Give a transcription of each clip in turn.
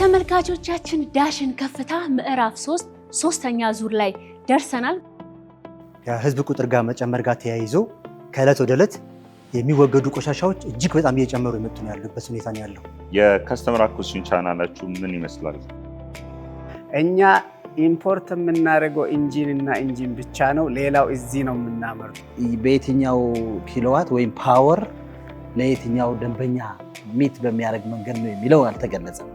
ተመልካቾቻችን ዳሽን ከፍታ ምዕራፍ 3 ሶስተኛ ዙር ላይ ደርሰናል። ከህዝብ ቁጥር ጋር መጨመር ጋር ተያይዞ ከእለት ወደ እለት የሚወገዱ ቆሻሻዎች እጅግ በጣም እየጨመሩ የመጡ ነው ያሉበት ሁኔታ ነው ያለው። የከስተመር አኩዚሽን ቻናላችሁ ምን ይመስላል? እኛ ኢምፖርት የምናደርገው ኢንጂን ብቻ ነው። ሌላው እዚህ ነው የምናመርተው። በየትኛው ኪሎዋት ወይም ፓወር ለየትኛው ደንበኛ ሚት በሚያደርግ መንገድ ነው የሚለው አልተገለጸም።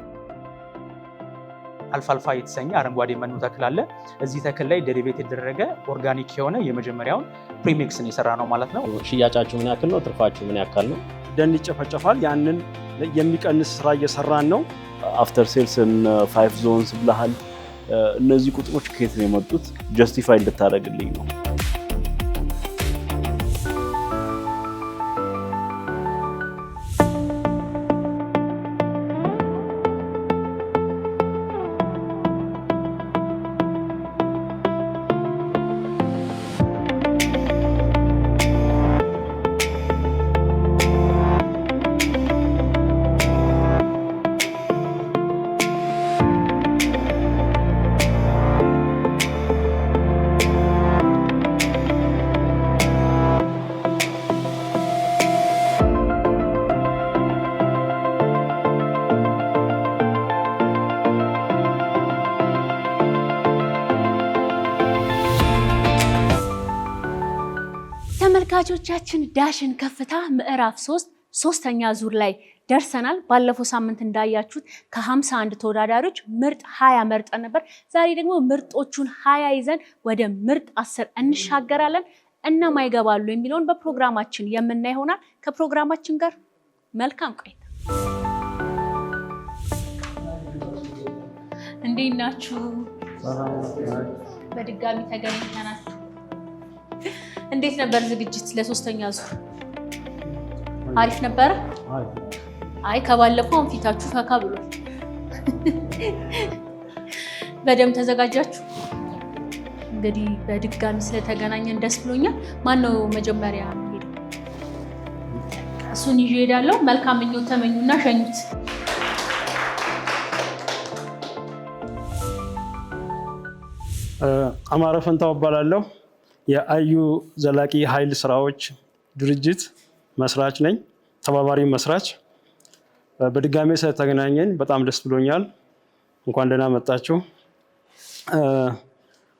አልፋልፋ የተሰኘ አረንጓዴ መኖ ተክል አለ። እዚህ ተክል ላይ ዴሪቬት የተደረገ ኦርጋኒክ የሆነ የመጀመሪያውን ፕሪሚክስን የሰራ ነው ማለት ነው። ሽያጫችሁ ምን ያክል ነው? ትርፋችሁ ምን ያክል ነው? ደን ይጨፈጨፋል። ያንን የሚቀንስ ስራ እየሰራን ነው። አፍተር ሴልስን 5 ዞንስ ብለሃል። እነዚህ ቁጥሮች ከየት ነው የመጡት? ጀስቲፋይ እንድታደርግልኝ ነው። ተመልካቾቻችን ዳሽን ከፍታ ምዕራፍ 3 ሶስተኛ ዙር ላይ ደርሰናል። ባለፈው ሳምንት እንዳያችሁት ከ51 ተወዳዳሪዎች ምርጥ 20 መርጠን ነበር። ዛሬ ደግሞ ምርጦቹን 20 ይዘን ወደ ምርጥ 10 እንሻገራለን። እነማ ይገባሉ የሚለውን በፕሮግራማችን የምናይ ይሆናል። ከፕሮግራማችን ጋር መልካም ቆይታ። እንዴት ናችሁ? በድጋሚ ተገናኝተናል። እንዴት ነበር ዝግጅት ለሶስተኛ ዙር? አሪፍ ነበረ? አይ ከባለፈው ፊታችሁ ፈካ ብሏል። በደንብ ተዘጋጃችሁ? እንግዲህ በድጋሚ ስለተገናኘን ደስ ብሎኛል። ማን ነው መጀመሪያ ሄደው? እሱን ይዤ እሄዳለሁ። መልካም ምኞት ተመኙና ሸኙት። አማረ ፈንታው እባላለሁ። የአዩ ዘላቂ ኃይል ስራዎች ድርጅት መስራች ነኝ፣ ተባባሪ መስራች። በድጋሜ ስለተገናኘን በጣም ደስ ብሎኛል። እንኳን ደህና መጣችሁ።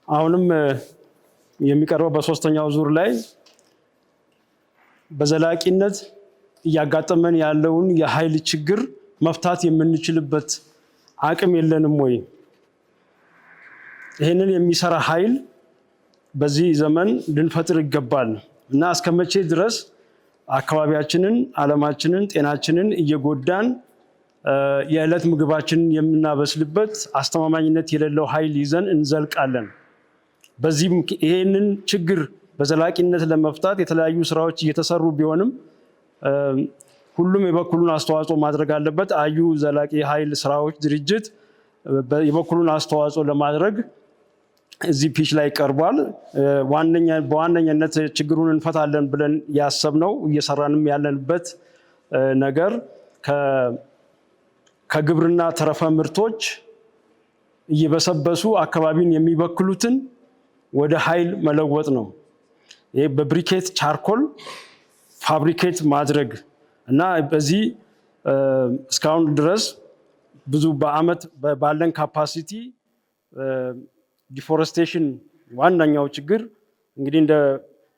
አሁንም የሚቀርበው በሶስተኛው ዙር ላይ በዘላቂነት እያጋጠመን ያለውን የኃይል ችግር መፍታት የምንችልበት አቅም የለንም ወይ? ይህንን የሚሰራ ኃይል በዚህ ዘመን ልንፈጥር ይገባል እና እስከመቼ ድረስ አካባቢያችንን፣ ዓለማችንን፣ ጤናችንን እየጎዳን የዕለት ምግባችንን የምናበስልበት አስተማማኝነት የሌለው ኃይል ይዘን እንዘልቃለን? በዚህም ይሄንን ችግር በዘላቂነት ለመፍታት የተለያዩ ስራዎች እየተሰሩ ቢሆንም ሁሉም የበኩሉን አስተዋጽኦ ማድረግ አለበት። አዩ ዘላቂ ኃይል ስራዎች ድርጅት የበኩሉን አስተዋጽኦ ለማድረግ እዚህ ፒች ላይ ቀርቧል። በዋነኛነት ችግሩን እንፈታለን ብለን ያሰብነው እየሰራንም ያለንበት ነገር ከግብርና ተረፈ ምርቶች እየበሰበሱ አካባቢን የሚበክሉትን ወደ ኃይል መለወጥ ነው። ይሄ በብሪኬት ቻርኮል ፋብሪኬት ማድረግ እና በዚህ እስካሁን ድረስ ብዙ በአመት ባለን ካፓሲቲ ዲፎረስቴሽን ዋናኛው ችግር እንግዲህ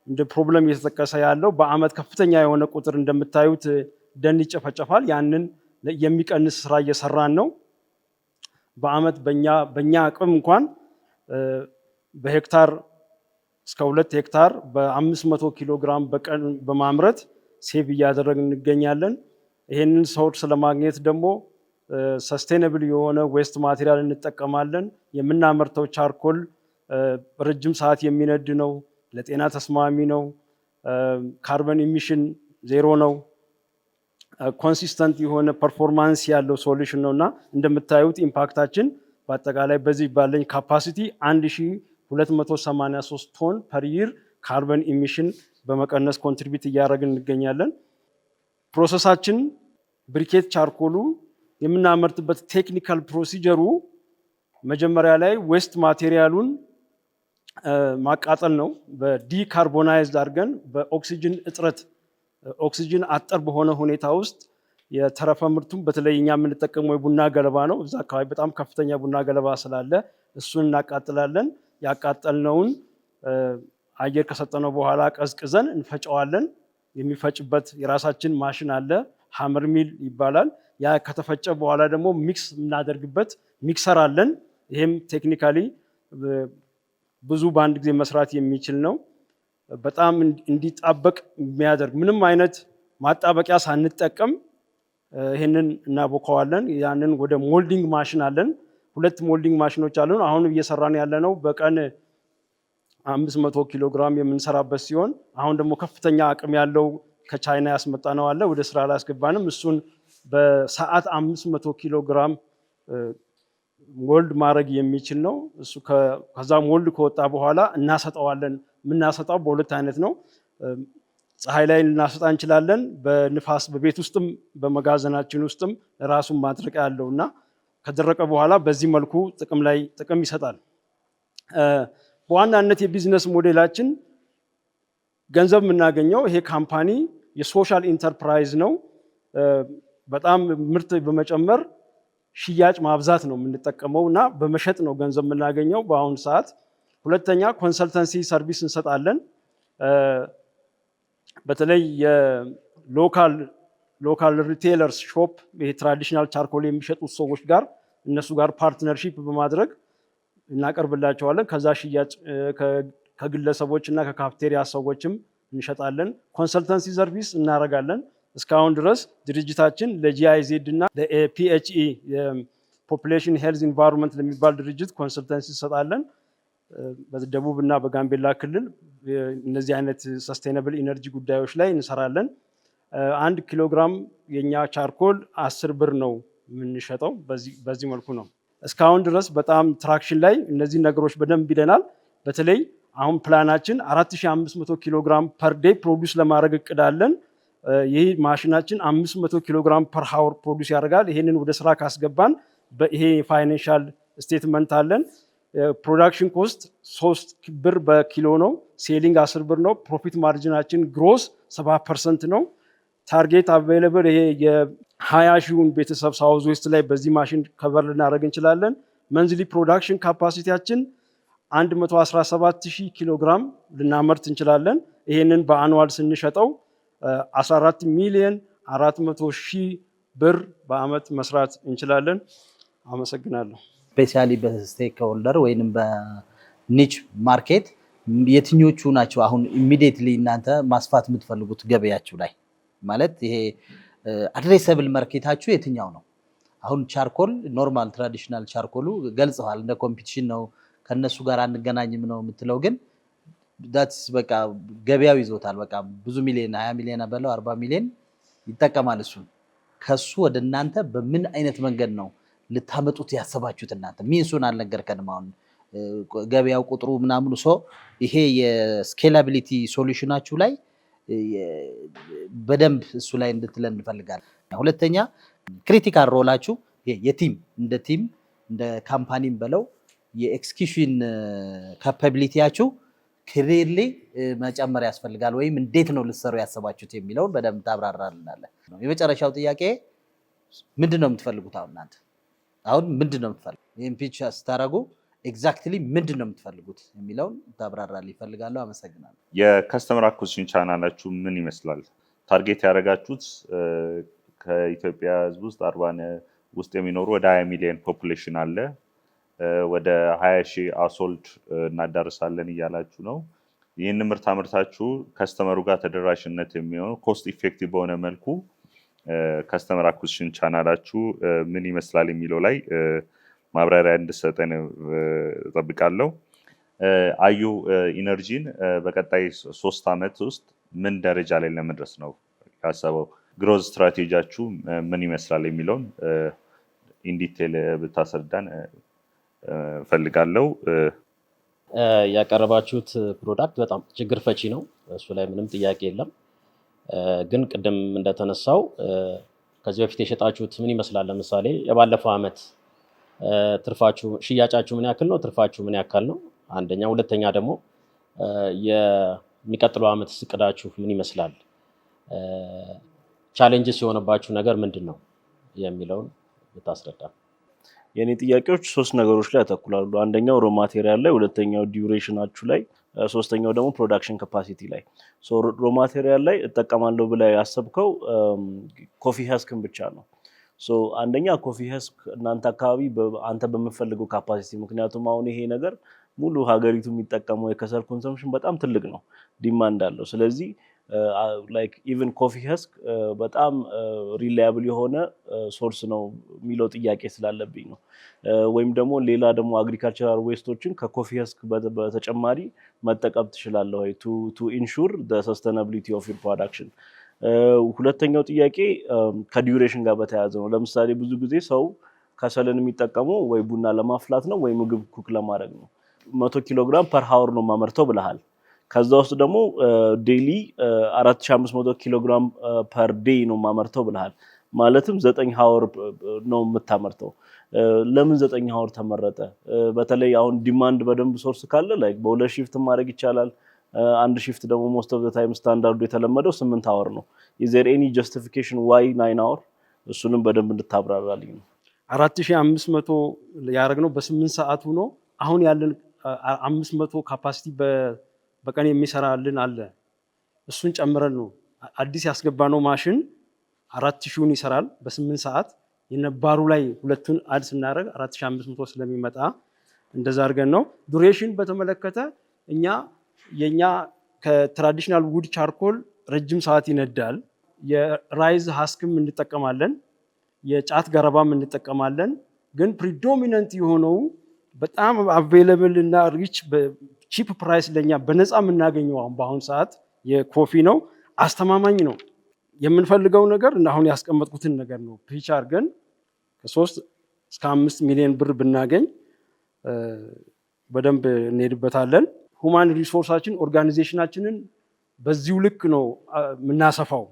እንደ ፕሮብለም እየተጠቀሰ ያለው በአመት ከፍተኛ የሆነ ቁጥር እንደምታዩት ደን ይጨፈጨፋል። ያንን የሚቀንስ ስራ እየሰራን ነው። በአመት በእኛ አቅም እንኳን በሄክታር እስከ 2 ሄክታር በ500 ኪሎ ግራም በቀን በማምረት ሴቭ እያደረግን እንገኛለን። ይሄንን ሶርስ ለማግኘት ደግሞ ሰስቴነብል የሆነ ዌስት ማቴሪያል እንጠቀማለን። የምናመርተው ቻርኮል ረጅም ሰዓት የሚነድ ነው፣ ለጤና ተስማሚ ነው፣ ካርበን ኢሚሽን ዜሮ ነው፣ ኮንሲስተንት የሆነ ፐርፎርማንስ ያለው ሶሉሽን ነውና እንደምታዩት ኢምፓክታችን በአጠቃላይ በዚህ ባለኝ ካፓሲቲ 1283 ቶን ፐር ይር ካርበን ኢሚሽን በመቀነስ ኮንትሪቢዩት እያደረግን እንገኛለን። ፕሮሰሳችን ብሪኬት ቻርኮሉ የምናመርትበት ቴክኒካል ፕሮሲጀሩ መጀመሪያ ላይ ዌስት ማቴሪያሉን ማቃጠል ነው። በዲካርቦናይዝድ አድርገን በኦክሲጅን እጥረት ኦክሲጅን አጠር በሆነ ሁኔታ ውስጥ የተረፈ ምርቱን በተለይ እኛ የምንጠቀመው የቡና ገለባ ነው። እዛ አካባቢ በጣም ከፍተኛ ቡና ገለባ ስላለ እሱን እናቃጥላለን። ያቃጠልነውን አየር ከሰጠነው በኋላ ቀዝቅዘን እንፈጨዋለን። የሚፈጭበት የራሳችን ማሽን አለ፣ ሃመር ሚል ይባላል። ያ ከተፈጨ በኋላ ደግሞ ሚክስ የምናደርግበት ሚክሰር አለን። ይሄም ቴክኒካሊ ብዙ በአንድ ጊዜ መስራት የሚችል ነው። በጣም እንዲጣበቅ የሚያደርግ ምንም አይነት ማጣበቂያ ሳንጠቀም ይሄንን እናቦከዋለን። ያንን ወደ ሞልዲንግ ማሽን አለን። 2 ሞልዲንግ ማሽኖች አሉን። አሁን እየሰራን ያለነው በቀን 500 ኪሎ ግራም የምንሰራበት ሲሆን አሁን ደግሞ ከፍተኛ አቅም ያለው ከቻይና ያስመጣነው አለ። ወደ ስራ አላስገባንም። እሱን በሰዓት 500 ኪሎ ግራም ሞልድ ማድረግ የሚችል ነው። እሱ ከዛ ሞልድ ከወጣ በኋላ እናሰጣዋለን። የምናሰጣው በሁለት አይነት ነው። ፀሐይ ላይ ልናሰጣ እንችላለን። በንፋስ በቤት ውስጥም በመጋዘናችን ውስጥም ራሱን ማድረቂያ ያለው እና ከደረቀ በኋላ በዚህ መልኩ ጥቅም ይሰጣል። በዋናነት የቢዝነስ ሞዴላችን ገንዘብ የምናገኘው ይሄ ካምፓኒ የሶሻል ኢንተርፕራይዝ ነው። በጣም ምርት በመጨመር ሽያጭ ማብዛት ነው የምንጠቀመው እና በመሸጥ ነው ገንዘብ የምናገኘው በአሁኑ ሰዓት። ሁለተኛ ኮንሰልተንሲ ሰርቪስ እንሰጣለን። በተለይ የሎካል ሪቴለርስ ሾፕ ይሄ ትራዲሽናል ቻርኮል የሚሸጡት ሰዎች ጋር እነሱ ጋር ፓርትነርሺፕ በማድረግ እናቀርብላቸዋለን። ከዛ ሽያጭ ከግለሰቦች እና ከካፍቴሪያ ሰዎችም እንሸጣለን። ኮንሰልተንሲ ሰርቪስ እናደርጋለን። እስካሁን ድረስ ድርጅታችን ለጂአይዜድ እና ለፒኤችኢ የፖፑሌሽን ሄልዝ ኢንቫይሮንመንት ለሚባል ድርጅት ኮንሰልተንሲ እንሰጣለን። በደቡብ እና በጋምቤላ ክልል እነዚህ አይነት ሰስቴናብል ኢነርጂ ጉዳዮች ላይ እንሰራለን። 1 ኪሎ ግራም የኛ ቻርኮል 10 ብር ነው የምንሸጠው። በዚህ መልኩ ነው እስካሁን ድረስ በጣም ትራክሽን ላይ እነዚህ ነገሮች በደንብ ይደናል። በተለይ አሁን ፕላናችን 4500 ኪሎ ግራም ፐር ዴይ ፕሮዲውስ ለማድረግ እቅዳለን። ይህ ማሽናችን 500 ኪሎ ግራም ፐር ሃወር ፕሮዲውስ ያደርጋል። ይሄንን ወደ ስራ ካስገባን ይሄ ፋይናንሻል ስቴትመንት አለን። ፕሮዳክሽን ኮስት 3 ብር በኪሎ ነው። ሴሊንግ 10 ብር ነው። ፕሮፊት ማርጂናችን ግሮስ 7% ነው። ታርጌት አቬይለብል ይሄ የ20 ሺውን ቤተሰብ ሳውዝ ዌስት ላይ በዚህ ማሽን ከቨር ልናደርግ እንችላለን። መንዝሊ ፕሮዳክሽን ካፓሲቲያችን 117,000 ኪሎ ግራም ልናመርት እንችላለን። ይሄንን በአኑዋል ስንሸጠው 14 ሚሊዮን 400,000 ብር በአመት መስራት እንችላለን። አመሰግናለሁ። ስፔሻሊ በስቴክ ሆልደር ወይንም በኒች ማርኬት የትኞቹ ናቸው አሁን ኢሚዲየትሊ እናንተ ማስፋት የምትፈልጉት ገበያችሁ ላይ? ማለት ይሄ አድሬሰብል ማርኬታችሁ የትኛው ነው? አሁን ቻርኮል ኖርማል ትራዲሽናል ቻርኮሉ ገልጸዋል፣ እንደ ኮምፒቲሽን ነው ከነሱ ጋር አንገናኝም ነው የምትለው። ግን ዳትስ በቃ ገበያው ይዞታል። በቃ ብዙ ሚሊዮን 20 ሚሊዮን በለው 40 ሚሊዮን ይጠቀማል እሱን። ከሱ ወደ እናንተ በምን አይነት መንገድ ነው ልታመጡት ያሰባችሁት? እናንተ ሚንሱን አልነገርከንም። አሁን ገበያው ቁጥሩ ምናምኑ ይሄ የስኬላቢሊቲ ሶሉሽናችሁ ላይ በደንብ እሱ ላይ እንድትለን እንፈልጋለን። ሁለተኛ ክሪቲካል ሮላችሁ የቲም እንደ ካምፓኒም በለው የኤክስኪዩሽን ካፓቢሊቲያችሁ ክሊርሊ መጨመር ያስፈልጋል፣ ወይም እንዴት ነው ልትሰሩ ያሰባችሁት የሚለውን በደንብ ታብራራልናለህ። የመጨረሻው ጥያቄ ምንድን ነው የምትፈልጉት? እናንተ አሁን ምንድን ነው የምትፈልጉት? ይህን ፒች ስታደርጉ ኤግዛክትሊ ምንድን ነው የምትፈልጉት የሚለውን ታብራራልኝ እፈልጋለሁ። አመሰግናለሁ። የከስተመር አኩዚሽን ቻናላችሁ ምን ይመስላል? ታርጌት ያደረጋችሁት ከኢትዮጵያ ሕዝብ ውስጥ አርባን ውስጥ የሚኖሩ ወደ 20 ሚሊዮን ፖፑሌሽን አለ። ወደ 20 ሺህ አሶልድ እናዳርሳለን እያላችሁ ነው። ይህን ምርት አምርታችሁ ከስተመሩ ጋር ተደራሽነት የሚሆነው ኮስት ኢፌክቲቭ በሆነ መልኩ ከስተመር አኩዚሽን ቻናላችሁ ምን ይመስላል የሚለው ላይ ማብራሪያ እንድሰጠን እጠብቃለሁ። አዩ ኢነርጂን በቀጣይ 3 ዓመት ውስጥ ምን ደረጃ ላይ ለመድረስ ነው ያሰበው? ግሮዝ ስትራቴጂያችሁ ምን ይመስላል የሚለውን ኢንዲቴል ብታስረዳን ፈልጋለሁ። ያቀረባችሁት ፕሮዳክት በጣም ችግር ፈቺ ነው። እሱ ላይ ምንም ጥያቄ የለም። ግን ቅድም እንደተነሳው ከዚህ በፊት የሸጣችሁት ምን ይመስላል? ለምሳሌ የባለፈው ዓመት ትርፋችሁ ሽያጫችሁ ምን ያክል ነው? ትርፋችሁ ምን ያክል ነው? አንደኛ። ሁለተኛ ደግሞ የሚቀጥለው ዓመት እቅዳችሁ ምን ይመስላል? ቻሌንጅስ የሆነባችሁ ነገር ምንድን ነው የሚለውን ብታስረዳ። የኔ ጥያቄዎች 3 ነገሮች ላይ ያተኩራሉ። አንደኛው ሮ ማቴሪያል ላይ፣ ሁለተኛው ዲዩሬሽናችሁ ላይ፣ ሶስተኛው ደግሞ ፕሮዳክሽን ካፓሲቲ ላይ። ሮ ማቴሪያል ላይ እጠቀማለሁ ብለህ ያሰብከው ኮፊ ሀስክን ብቻ ነው። አንደኛ ኮፊ ሀስክ እናንተ አካባቢ አንተ በምፈልገው ካፓሲቲ፣ ምክንያቱም አሁን ይሄ ነገር ሙሉ ሀገሪቱ የሚጠቀመው የከሰል ኮንሰምፕሽን በጣም ትልቅ ነው፣ ዲማንድ አለው። ስለዚህ ላይክ ኢቭን ኮፊ ሀስክ በጣም ሪላያብል የሆነ ሶርስ ነው የሚለው ጥያቄ ስላለብኝ ነው። ወይም ደግሞ ሌላ ደግሞ አግሪካልቸራል ዌስቶችን ከኮፊ ሀስክ በተጨማሪ መጠቀም ትችላለህ ወይ ቱ ኢንሹር ዘ ሰስተናቢሊቲ ኦፍ ዩር ፕሮዳክሽን። ሁለተኛው ጥያቄ ከዲዩሬሽን ጋር በተያያዘ ነው። ለምሳሌ ብዙ ጊዜ ሰው ከሰልን የሚጠቀመው ወይ ቡና ለማፍላት ነው ወይ ምግብ ኩክ ለማድረግ ነው። 100 ኪሎ ግራም ፐር ሃወር ነው ማመርተው ብለሃል። ከዛ ውስጥ ደግሞ ዴይሊ 4500 ኪሎ ግራም ፐር ዴይ ነው ማመርተው ብለሃል። ማለትም 9 ሃወር ነው የምታመርተው። ለምን 9 ሃወር ተመረጠ? በተለይ አሁን ዲማንድ በደንብ ሶርስ ካለ ላይክ በሁለት ሺፍት ማድረግ ይቻላል። አንድ ሺፍት ደግሞ ሞስት ኦፍ ዘ ታይም ስታንዳርዱ የተለመደው 8 ሃወር ነው። ኢዝ ዜር ኤኒ ጀስቲፊኬሽን ዋይ 9 ሃወር? እሱንም በደንብ እንድታብራራልኝ ነው። 4500 ያደረግነው በ8 ሰዓት ሆኖ አሁን ያለን 500 ካፓሲቲ በቀን የሚሰራልን አለ። እሱን ጨምረን ነው አዲስ ያስገባነው ማሽን 4000ን ይሰራል በ8 ሰዓት። የነባሩ ላይ ሁለቱን አድ ስናደርግ 4500 ስለሚመጣ እንደዛ አድርገን ነው። ዱሬሽን በተመለከተ የኛ ከትራዲሽናል ውድ ቻርኮል ረጅም ሰዓት ይነዳል። የራይዝ ሀስክም እንጠቀማለን፣ የጫት ገረባም እንጠቀማለን። ግን ፕሪዶሚናንት የሆነው በጣም አቬይለብል እና ሪች ቺፕ ፕራይስ ለኛ በነፃ የምናገኘው አሁን በአሁን ሰዓት የኮፊ ነው። አስተማማኝ ነው። የምንፈልገው ነገር እና አሁን ያስቀመጥኩትን ነገር ነው ፒች አድርገን ከ3 እስከ 5 ሚሊዮን ብር ብናገኝ በደንብ እንሄድበታለን። ሁማን ሪሶርሳችን ኦርጋናይዜሽናችንን በዚሁ ልክ ነው የምናሰፋው።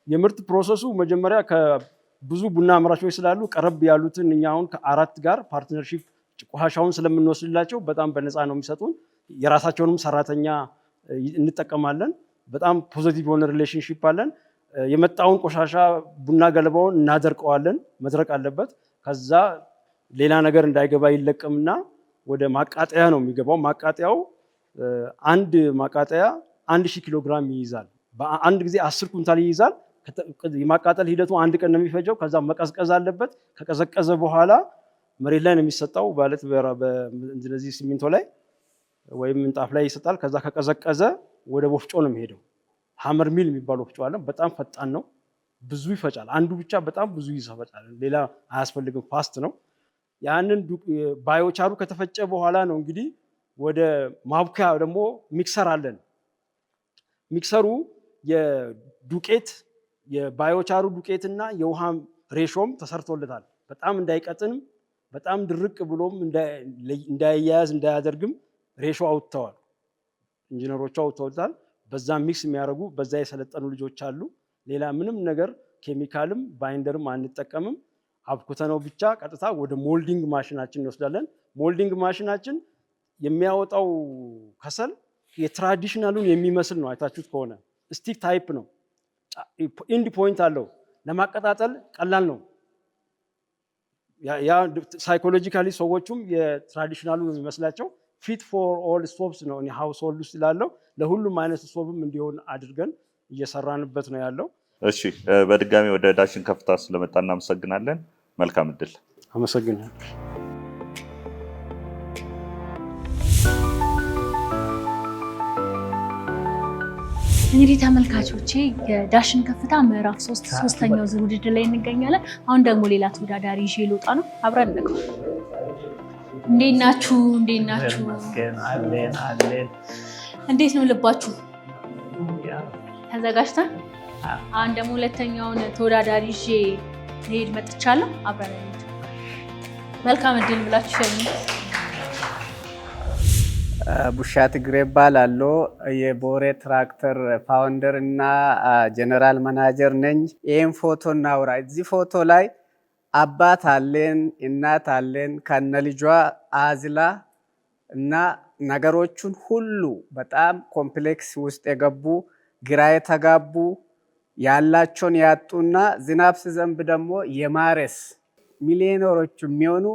የምርት ፕሮሰሱ መጀመሪያ ከብዙ ቡና አምራቾች ስላሉ ቀረብ ያሉትን እኛ አሁን ከ4 ጋር ፓርትነርሺፕ ቆሻሻውን ስለምንወስድላቸው በጣም በነፃ ነው የሚሰጡን። የራሳቸውንም ሰራተኛ እንጠቀማለን። በጣም ፖዚቲቭ የሆነ ሪሌሽንሺፕ አለን። የመጣውን ቆሻሻ ቡና ገለባውን እናደርቀዋለን፣ መድረቅ አለበት። ከዛ ሌላ ነገር እንዳይገባ ይለቀምና ወደ ማቃጠያ ነው የሚገባው። ማቃጠያው አንድ ማቃጠያ 1000 ኪሎ ግራም ይይዛል። በአንድ ጊዜ 10 ኩንታል ይይዛል። የማቃጠል ሂደቱ 1 ቀን ነው የሚፈጀው። ከዛ መቀዝቀዝ አለበት። ከቀዘቀዘ በኋላ መሬት ላይ ነው የሚሰጠው ማለት በእንደዚህ ሲሚንቶ ላይ ወይም ምንጣፍ ላይ ይሰጣል። ከዛ ከቀዘቀዘ ወደ ወፍጮ ነው የሚሄደው። ሀመር ሚል የሚባል ወፍጮ አለ። በጣም ፈጣን ነው፣ ብዙ ይፈጫል። አንዱ ብቻ በጣም ብዙ ይፈጫል። ሌላ አያስፈልግም፣ ፋስት ነው። ያንን ባዮቻሩ ከተፈጨ በኋላ ነው እንግዲህ ወደ ማብኪያ ደግሞ ሚክሰር አለን። ሚክሰሩ የዱቄት የባዮቻሩ ዱቄትና የውሃ ሬሾም ተሰርቶለታል። በጣም እንዳይቀጥንም በጣም ድርቅ ብሎም እንዳያያዝ እንዳያደርግም ሬሾ አውጥተዋል። ኢንጂነሮቹ አውጥተውታል። በዛ ሚክስ የሚያደርጉ በዛ የሰለጠኑ ልጆች አሉ። ሌላ ምንም ነገር ኬሚካልም ባይንደርም አንጠቀምም። አብኩተነው ብቻ ቀጥታ ወደ ሞልዲንግ ማሽናችን እንወስዳለን። ሞልዲንግ ማሽናችን የሚያወጣው ከሰል የትራዲሽናሉን የሚመስል ነው። አይታችሁት ከሆነ ስቲክ ታይፕ ነው። ኢንድ ፖይንት አለው። ለማቀጣጠል ቀላል ነው። ያ ሳይኮሎጂካሊ ሰዎቹም የትራዲሽናሉ የሚመስላቸው ፊት ፎር ኦል ስቶቭስ ነው። ሃውስ ሆልድ ውስጥ ላለው ለሁሉም አይነት ስቶቭም እንዲሆን አድርገን እየሰራንበት ነው ያለው። እሺ፣ በድጋሚ ወደ ዳሽን ከፍታ ስለመጣ እናመሰግናለን። መልካም እድል። አመሰግናለሁ። እንግዲህ ተመልካቾቼ የዳሽን ከፍታ ምዕራፍ 3 ሶስተኛው ዙር ውድድር ላይ እንገኛለን። አሁን ደግሞ ሌላ ተወዳዳሪ ይዤ ልወጣ ነው። አብረን እንግባ። እንዴት ናችሁ? እንዴት ነው ልባችሁ? ተዘጋጅተን አሁን ደግሞ ሁለተኛውን ተወዳዳሪ ይዤ ልሄድ መጥቻለሁ። አብረን እንሂድ። መልካም እድል ብላችሁ ሸኙ። ቡሻ ትግሬ እባላለሁ። የቦሬ ትራክተር ፋውንደር እና ጀነራል ማናጀር ነኝ። ይህን ፎቶ እናውራ። እዚህ ፎቶ ላይ አባት አለን፣ እናት አለን ከነ ልጇ አዝላ እና ነገሮቹን ሁሉ በጣም ኮምፕሌክስ ውስጥ የገቡ ግራ የተጋቡ ያላቸውን ያጡና ዝናብ ሲዘንብ ደግሞ የማረስ ሚሊዮነሮች የሚሆኑ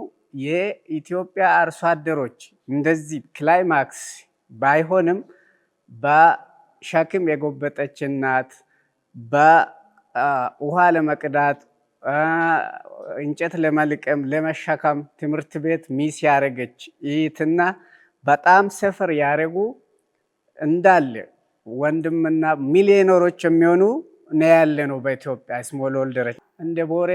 የኢትዮጵያ አርሶ አደሮች እንደዚህ ክላይማክስ ባይሆንም በሸክም የጎበጠች እናት በውሃ ለመቅዳት እንጨት ለመልቀም ለመሸከም ትምህርት ቤት ሚስ ያደረገች ይትና በጣም ሰፈር ያደረጉ እንዳለ ወንድምና ሚሊዮነሮች የሚሆኑ ነው ያለ ነው በኢትዮጵያ ስሞል ሆልደሮች። እንደ ቦሬ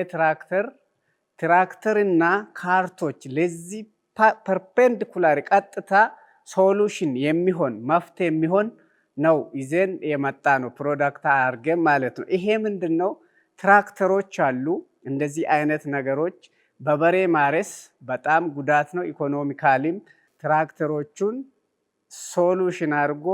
ትራክተርና ካርቶች ለዚህ ፐርፔንዲኩላር ቀጥታ ሶሉሽን የሚሆን መፍትሄ የሚሆን ነው ይዘን የመጣ ነው ፕሮዳክት አድርገን ማለት ነው። ይሄ ምንድን ነው? ትራክተሮች አሉ። እንደዚህ አይነት ነገሮች በበሬ ማረስ በጣም ጉዳት ነው። ኢኮኖሚካሊም ትራክተሮቹን ሶሉሽን አድርጎ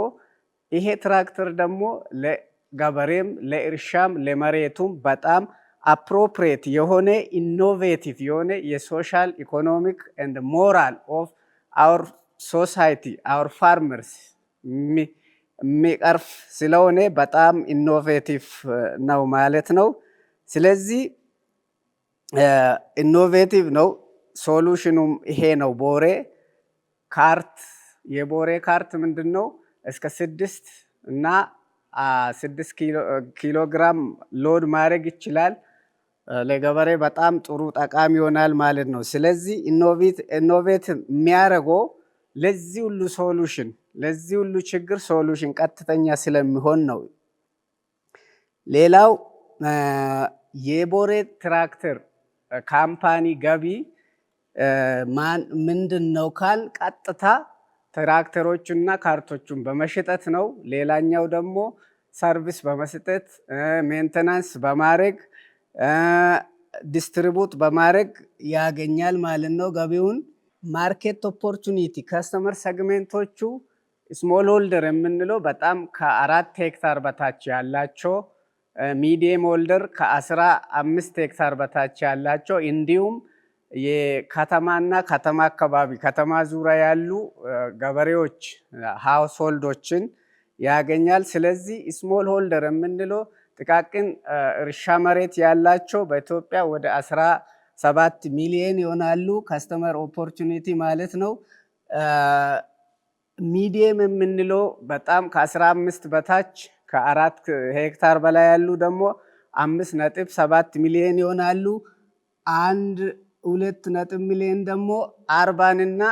ይሄ ትራክተር ደግሞ ለገበሬም ለእርሻም ለመሬቱም በጣም አፕሮፕሪየት የሆነ ኢኖቬቲቭ የሆነ የሶሻል ኢኮኖሚክ ኤንድ ሞራል ኦፍ አወር ሶሳይቲ አወር ፋርመርስ የሚቀርፍ ስለሆነ በጣም ኢኖቬቲቭ ነው ማለት ነው። ስለዚህ ኢኖቬቲቭ ነው። ሶሉሽኑም ይሄ ነው። ቦሬ ካርት የቦሬ ካርት ምንድን ነው? እስከ 6 እና 6 ኪሎ ግራም ሎድ ማድረግ ይችላል። ለገበሬ በጣም ጥሩ ጠቃሚ ይሆናል ማለት ነው። ስለዚህ ኢኖቬት የሚያደርገው ለዚህ ሁሉ ሶሉሽን ለዚህ ሁሉ ችግር ሶሉሽን ቀጥተኛ ስለሚሆን ነው። ሌላው የቦሬ ትራክተር ካምፓኒ ገቢ ምንድን ነው ካል ቀጥታ ትራክተሮቹና ካርቶቹን በመሸጠት ነው። ሌላኛው ደግሞ ሰርቪስ በመስጠት ሜንቴናንስ በማድረግ ዲስትሪቡት በማድረግ ያገኛል ማለት ነው ገቢውን። ማርኬት ኦፖርቹኒቲ ከስተመር ሰግሜንቶቹ ስሞል ሆልደር የምንለው በጣም ከ4 ሄክታር በታች ያላቸው፣ ሚዲየም ሆልደር ከ15 ሄክታር በታች ያላቸው እንዲሁም የከተማና ከተማ አካባቢ ከተማ ዙሪያ ያሉ ገበሬዎች ሃውስሆልዶችን ያገኛል። ስለዚህ ስሞል ሆልደር የምንለው ጥቃቅን እርሻ መሬት ያላቸው በኢትዮጵያ ወደ 17 ሚሊዮን ይሆናሉ። ከስተመር ኦፖርቹኒቲ ማለት ነው። ሚዲየም የምንለው በጣም ከ15 በታች ከ4 ሄክታር በላይ ያሉ ደግሞ 5.7 ሚሊዮን ይሆናሉ። 1.2 ሚሊዮን ደግሞ አርባንና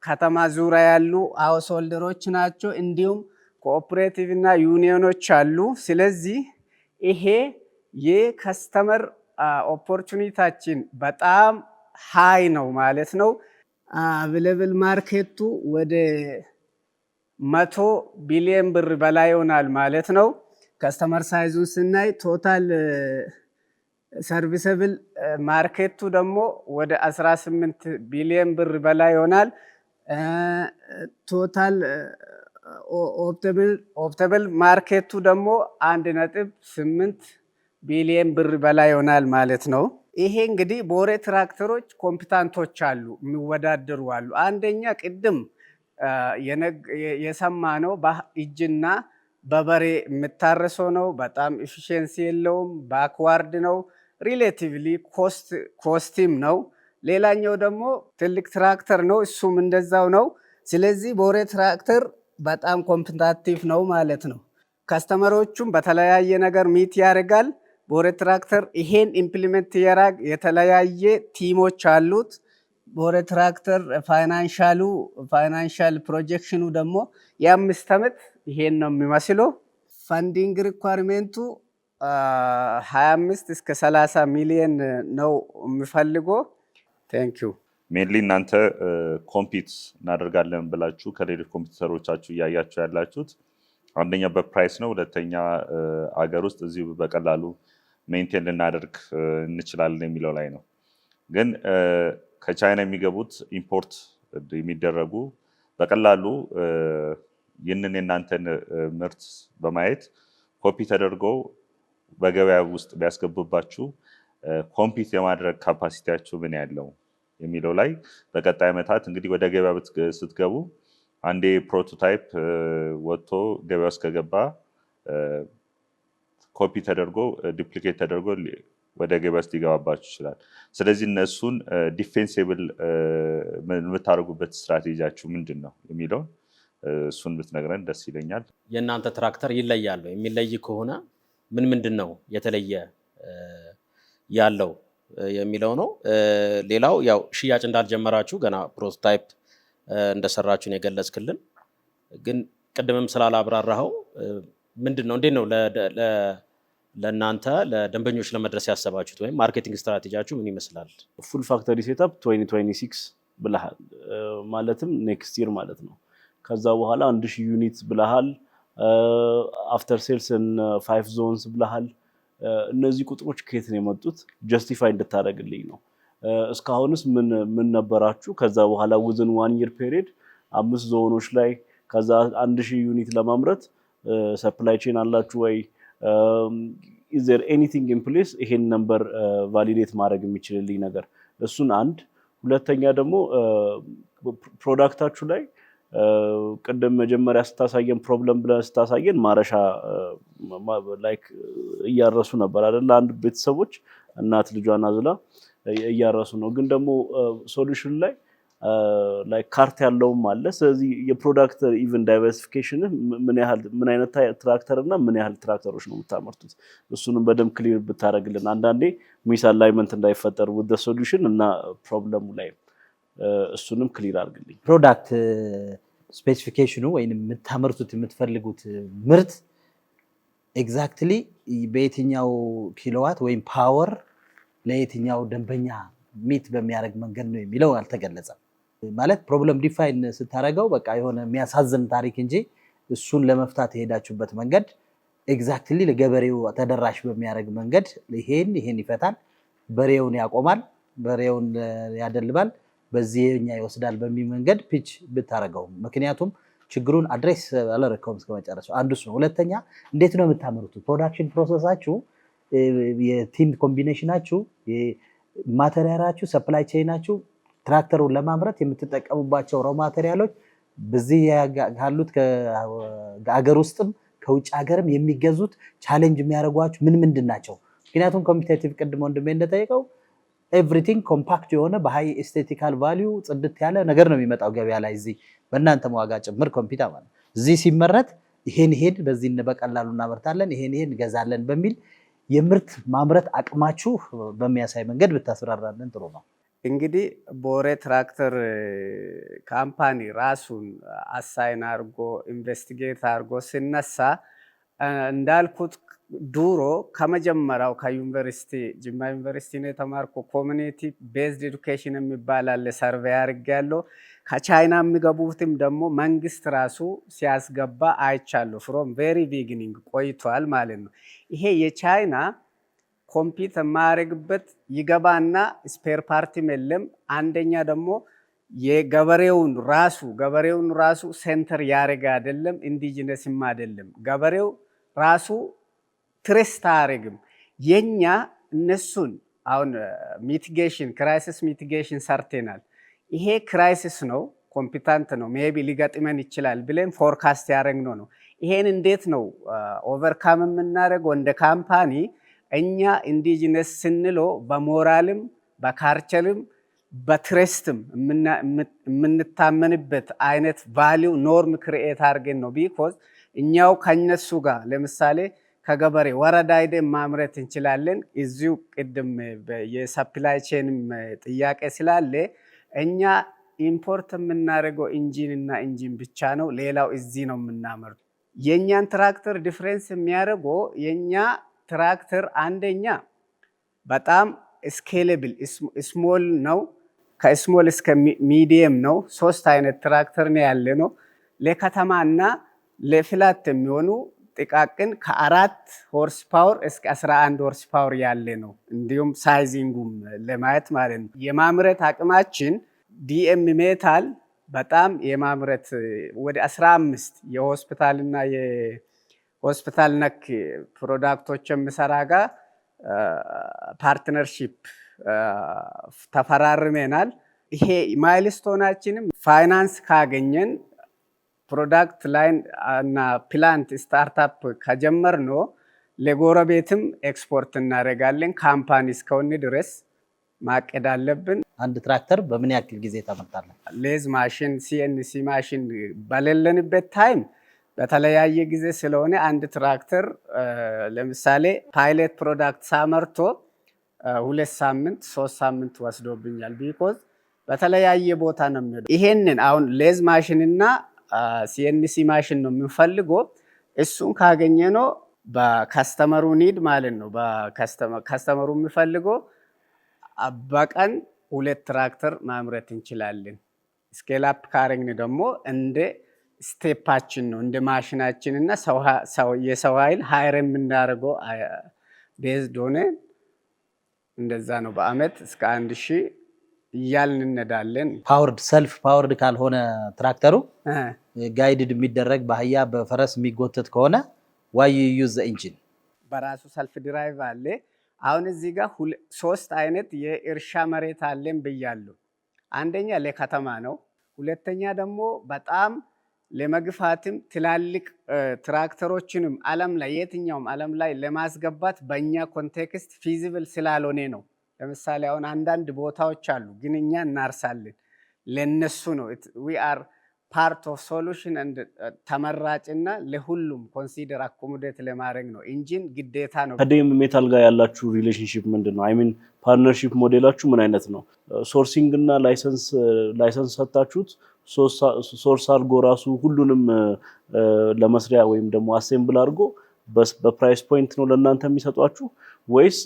ከተማ ዙሪያ ያሉ ሃውስሆልደሮች ናቸው። እንዲሁም ኮኦፕሬቲቭ እና ዩኒዮኖች አሉ። ስለዚህ ይሄ የከስተመር ኦፖርቹኒታችን በጣም ሃይ ነው ማለት ነው። አቬለብል ማርኬቱ ወደ 100 ቢሊዮን ብር በላይ ይሆናል ማለት ነው። ከስተመር ሳይዙን ስናይ ቶታል ሰርቪሰብል ማርኬቱ ደግሞ ወደ 18 ቢሊዮን ብር በላይ ይሆናል። ቶታል ኦፕተብል ማርኬቱ ደግሞ 1.8 ቢሊዮን ብር በላይ ይሆናል ማለት ነው። ይሄ እንግዲህ ቦሬ ትራክተሮች ኮምፒታንቶች አሉ፣ የሚወዳደሩ አሉ። አንደኛ ቅድም የሰማ ነው በእጅና በበሬ የምታረሰው ነው። በጣም ኤፊሽንሲ የለውም፣ ባክዋርድ ነው፣ ሪሌቲቭሊ ኮስቲም ነው። ሌላኛው ደግሞ ትልቅ ትራክተር ነው፣ እሱም እንደዛው ነው። ስለዚህ ቦሬ ትራክተር በጣም ኮምፒታቲቭ ነው ማለት ነው። ከስተመሮቹም በተለያየ ነገር ሚት ያደርጋል። ቦሬ ትራክተር ይሄን ኢምፕሊመንት ያደርግ የተለያየ ቲሞች አሉት። ቦሬ ትራክተር ፋይናንሻል ፕሮጀክሽኑ ደግሞ የ5 ዓመት ይሄን ነው የሚመስለው። ፈንዲንግ ሪኳርሜንቱ 25 እስከ 30 ሚሊዮን ነው የሚፈልገው። ቴንክ ዩ። ሜንሊ እናንተ ኮምፒት እናደርጋለን ብላችሁ ከሌሎች ኮምፒውተሮቻችሁ እያያችሁ ያላችሁት አንደኛ በፕራይስ ነው፣ ሁለተኛ አገር ውስጥ እዚሁ በቀላሉ ሜንቴን ልናደርግ እንችላለን የሚለው ላይ ነው። ግን ከቻይና የሚገቡት ኢምፖርት የሚደረጉ በቀላሉ ይህንን የእናንተን ምርት በማየት ኮፒ ተደርጎ በገበያ ውስጥ ቢያስገቡባችሁ ኮምፒት የማድረግ ካፓሲቲያችሁ ምን ያለው የሚለው ላይ በቀጣይ ዓመታት እንግዲህ ወደ ገበያ ስትገቡ አንዴ ፕሮቶታይፕ ወጥቶ ገበያ ውስጥ ከገባ ኮፒ ተደርጎ ዱፕሊኬት ተደርጎ ወደ ገበያ ውስጥ ሊገባባችሁ ይችላል። ስለዚህ እነሱን ዲፌንሲብል የምታደርጉበት ስትራቴጂያችሁ ምንድን ነው የሚለውን እሱን ብትነግረን ደስ ይለኛል። የእናንተ ትራክተር ይለያል? የሚለይ ከሆነ ምንድን ነው የተለየ ያለው የሚለው ነው። ሌላው ያው ሽያጭ እንዳልጀመራችሁ ገና ፕሮቶታይፕ እንደሰራችሁ ነው የገለጽክልን። ግን ቅድምም ስላላብራራኸው ምንድን ነው እንዴት ነው ለእናንተ ለደንበኞች ለመድረስ ያሰባችሁት ወይም ማርኬቲንግ ስትራቴጂያችሁ ምን ይመስላል? ፉል ፋክተሪ ሴታፕ 2026 ብለሃል፣ ማለትም ኔክስት ይር ማለት ነው። ከዛ በኋላ 1000 ዩኒት ብለሃል። አፍተር ሴልስን 5 ዞንስ ብለሃል። እነዚህ ቁጥሮች ከየት ነው የመጡት? ጀስቲፋይ እንድታደርግልኝ ነው። እስካሁንስ ምን ነበራችሁ? ከዛ በኋላ within 1 year period 5 ዞኖች ላይ ከዛ 1000 ዩኒት ለማምረት ሰፕላይ ቼን አላችሁ ወይ? is there anything in place ይሄን ነምበር ቫሊዴት ማድረግ የሚችልልኝ ነገር? እሱን አንድ። ሁለተኛ ደግሞ ፕሮዳክታችሁ ላይ ቅድም መጀመሪያ ስታሳየን ፕሮብለም ብለን ስታሳየን ማረሻ ላይክ እያረሱ ነበር አይደል? አንድ ቤተሰቦች እናት ልጇን አዝላ እያረሱ ነው። ግን ደግሞ ሶሉሽን ላይ ላይክ ካርት ያለውም አለ። ስለዚህ የፕሮዳክት ኢቭን ዳይቨርሲፊኬሽን ምን አይነት ትራክተር እና ምን ያህል ትራክተሮች ነው የምታመርቱት? እሱንም በደንብ ክሊር ብታደርግልን። አንዳንዴ ሚስ አላይመንት እንዳይፈጠር with the solution እና ፕሮብለሙ ላይ እሱንም ክሊር አድርግልኝ። ፕሮዳክት ስፔሲፊኬሽኑ ወይም የምታመርቱት የምትፈልጉት ምርት ኤግዛክትሊ በየትኛው ኪሎዋት ወይም ፓወር ለየትኛው ደንበኛ ሚት በሚያደርግ መንገድ ነው የሚለው አልተገለጸም። ማለት ፕሮብለም ዲፋይን ስታደርገው በቃ የሆነ የሚያሳዝን ታሪክ እንጂ እሱን ለመፍታት የሄዳችሁበት መንገድ ኤግዛክትሊ ለገበሬው ተደራሽ በሚያደርግ መንገድ ይሄን ይፈታል፣ በሬውን ያቆማል፣ በሬውን ያደልባል፣ በዚህኛ ይወስዳል በሚል መንገድ ፒች ብታረገው። ምክንያቱም ችግሩን አድሬስ አላረከውም እስከመጨረሻው። አንዱ እሱ ነው። ሁለተኛ እንዴት ነው የምታመርቱት? ፕሮዳክሽን ፕሮሰሳችሁ፣ የቲም ኮምቢኔሽናችሁ፣ ማቴሪያላችሁ፣ ሰፕላይ ቼናችሁ ትራክተሩን ለማምረት የምትጠቀሙባቸው ሮ ማቴሪያሎች በዚህ ያሉት ከሀገር ውስጥም ከውጭ ሀገርም የሚገዙት ቻሌንጅ የሚያደርጓችሁ ምንድን ናቸው? ምክንያቱም ኮምፒቲቲቭ ቅድም ወንድሜ እንደጠየቀው ኤቭሪቲንግ ኮምፓክት የሆነ በሃይ ኤስቴቲካል ቫልዩ ጽድት ያለ ነገር ነው የሚመጣው ገበያ ላይ እዚህ በእናንተ ዋጋ ጭምር ኮምፒውተር ማለት እዚህ ሲመረት ይሄን በዚህ በቀላሉ እናመርታለን ይሄን እንገዛለን በሚል የምርት ማምረት አቅማችሁ በሚያሳይ መንገድ ብታስራራለን ጥሩ ነው። እንግዲህ ቦሬ ትራክተር ካምፓኒ ራሱን አሳይን አድርጎ ኢንቨስቲጌት አድርጎ ሲነሳ እንዳልኩት ዱሮ ከመጀመሪያው ከዩኒቨርሲቲ ጅማ ዩኒቨርሲቲ ነው የተማርኩ። ኮሚኒቲ ቤዝድ ኤዱኬሽን የሚባል አለ ሰርቬይ አድርጌያለሁ። ከቻይና የሚገቡትም ደግሞ መንግስት ራሱ ሲያስገባ አይቻለሁ። ፍሮም ቬሪ ቢጊኒንግ ቆይቷል ማለት ነው። ይሄ የቻይና ኮምፒት የማያደርግበት ይገባና ስፔር ፓርቲም የለም። አንደኛ ደግሞ የገበሬውን ራሱ ሴንተር ያደረገ አይደለም፣ ኢንዲጂነስም አይደለም። ገበሬው ራሱ ትሬስት አያደርግም። የኛ እነሱን አሁን ሚቲጌሽን ክራይሲስ ሚቲጌሽን ሰርተናል። ይሄ ክራይሲስ ነው፣ ኮምፒታንት ነው፣ ሜቢ ሊገጥመን ይችላል ብለን ፎርካስት ያደረግነው ነው። ይሄን እንዴት ነው ኦቨርካም የምናደርገው? እንደ ካምፓኒ እኛ ኢንዲጂነስ ስንለው በሞራልም በካልቸርም በትሬስትም የምንታመንበት አይነት ቫሊዩ ኖርም ክሪኤት አድርገን ነው። ቢኮዝ እኛው ከነሱ ጋር ለምሳሌ ከገበሬ ወረዳ ሄደን ማምረት እንችላለን። እዚሁ ቅድም የሰፕላይ ቼንም ጥያቄ ስላለ እኛ ኢምፖርት የምናደርገው ኢንጂን ብቻ ነው። ሌላው እዚህ ነው የምናመርተው። የእኛን ትራክተር ዲፍረንስ የሚያደርገው የእኛ ትራክተር አንደኛ በጣም ስኬሌብል ስሞል ነው። ከስሞል እስከ ሚዲየም ነው። 3 አይነት ትራክተር ነው ያለ ነው። ለከተማና ለፍላት የሚሆኑ ጥቃቅን ከ4 ሆርስ ፓወር እስከ 11 ሆርስ ፓወር ያለ ነው። እንዲሁም ሳይዚንጉም ለማየት ማለት ነው። የማምረት አቅማችን ዲኤም ሜታል በጣም የማምረት ወደ 15 የሆስፒታልና የሆስፒታል ነክ ፕሮዳክቶች የምሰራ ጋር ፓርትነርሺፕ ተፈራርመናል። ይሄ ማይልስቶናችንም ፋይናንስ ካገኘን ፕሮዳክት ላይን እና ፕላንት ስታርታፕ ከጀመርነው ለጎረቤትም ኤክስፖርት እናደርጋለን። ካምፓኒ እስከሆነ ድረስ ማቀድ አለብን። አንድ ትራክተር በምን ያክል ጊዜ ታመርታለህ? ሌዝ ማሽን፣ ሲኤንሲ ማሽን በሌለንበት ታይም በተለያየ ጊዜ ስለሆነ አንድ ትራክተር ለምሳሌ ፓይለት ፕሮዳክት ሳመርቶ 2 ሳምንት 3 ሳምንት ወስዶብኛል። ቢኮዝ በተለያየ ቦታ ነው የሚሄደው። ይሄንን አሁን ሌዝ ማሽን እና ሲኤንሲ ማሽን ነው የምንፈልገው። እሱን ካገኘ ነው በከስተመሩ ኒድ ማለት ነው። በከስተመሩ የሚፈልገው በቀን 2 ትራክተር ማምረት እንችላለን። ስኬል አፕ ካረግን ደግሞ እንደ ስቴፓችን ነው እንደ ማሽናችን እና የሰው ኃይል ሃይር የምናደርገው ቤዝድ ሆነ እንደዛ ነው። በአመት እስከ 1000 እያልን እንነዳለን። ፓወርድ ሰልፍ ፓወርድ ካልሆነ ትራክተሩ ጋይድድ የሚደረግ በአህያ በፈረስ የሚጎተት ከሆነ ዋይ ዩ ዩዝ ኢንጂን በራሱ ሰልፍ ድራይቭ አለ። አሁን እዚህ ጋር 3 አይነት የእርሻ መሬት አለን ብያለሁ። አንደኛ ለከተማ ነው። ሁለተኛ ደግሞ በጣም ለመግፋትም ትላልቅ ትራክተሮችንም ዓለም ላይ የትኛውም ዓለም ላይ ለማስገባት በእኛ ኮንቴክስት ፊዚብል ስላልሆነ ነው። ለምሳሌ አሁን አንዳንድ ቦታዎች አሉ ግን እኛ እናርሳለን። ለነሱ ነው ዊ አር ፓርት ኦፍ ሶሉሽን ተመራጭና ለሁሉም ኮንሲደር አኮሞዴት ለማድረግ ነው። ኢንጂን ግዴታ ነው። ከዴም ሜታል ጋር ያላችሁ ሪሌሽንሺፕ ምንድን ነው? አይ ሚን ፓርትነርሺፕ ሞዴላችሁ ምን አይነት ነው? ሶርሲንግ እና ላይሰንስ ሰጣችሁት ሶርስ አድርጎ ራሱ ሁሉንም ለመስሪያ ወይም ደግሞ አሴምብል አድርጎ በፕራይስ ፖይንት ነው ለእናንተ የሚሰጧችሁ ወይስ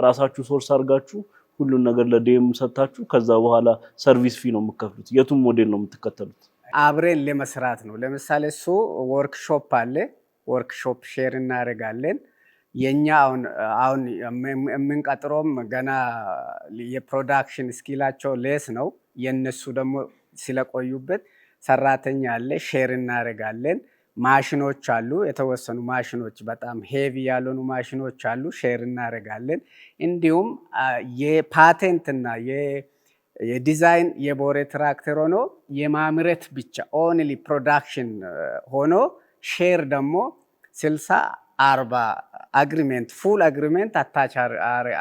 ራሳችሁ ሶርስ አድርጋችሁ ሁሉን ነገር ለዴም ሰጣችሁ ከዛ በኋላ ሰርቪስ ፊ ነው የምትከፍሉት? የቱም ሞዴል ነው የምትከተሉት? አብሬን ለመስራት ነው። ለምሳሌ እሱ ወርክሾፕ አለ፣ ወርክሾፕ ሼር እናደርጋለን። የኛ አሁን የምንቀጥረውም ገና የፕሮዳክሽን ስኪላቸው ሌስ ነው። የነሱ ደግሞ ስለቆዩበት ሰራተኛ አለ፣ ሼር እናደርጋለን። ማሽኖች አሉ፣ የተወሰኑ ማሽኖች በጣም ሄቪ ያልሆኑ ማሽኖች አሉ፣ ሼር እናደርጋለን። እንዲሁም የፓቴንት እና የዲዛይን የቦሬ ትራክተር ሆኖ የማምረት ብቻ ኦንሊ ፕሮዳክሽን ሆኖ ሼር ደግሞ 60-40 አግሪሜንት ፉል አግሪሜንት አታች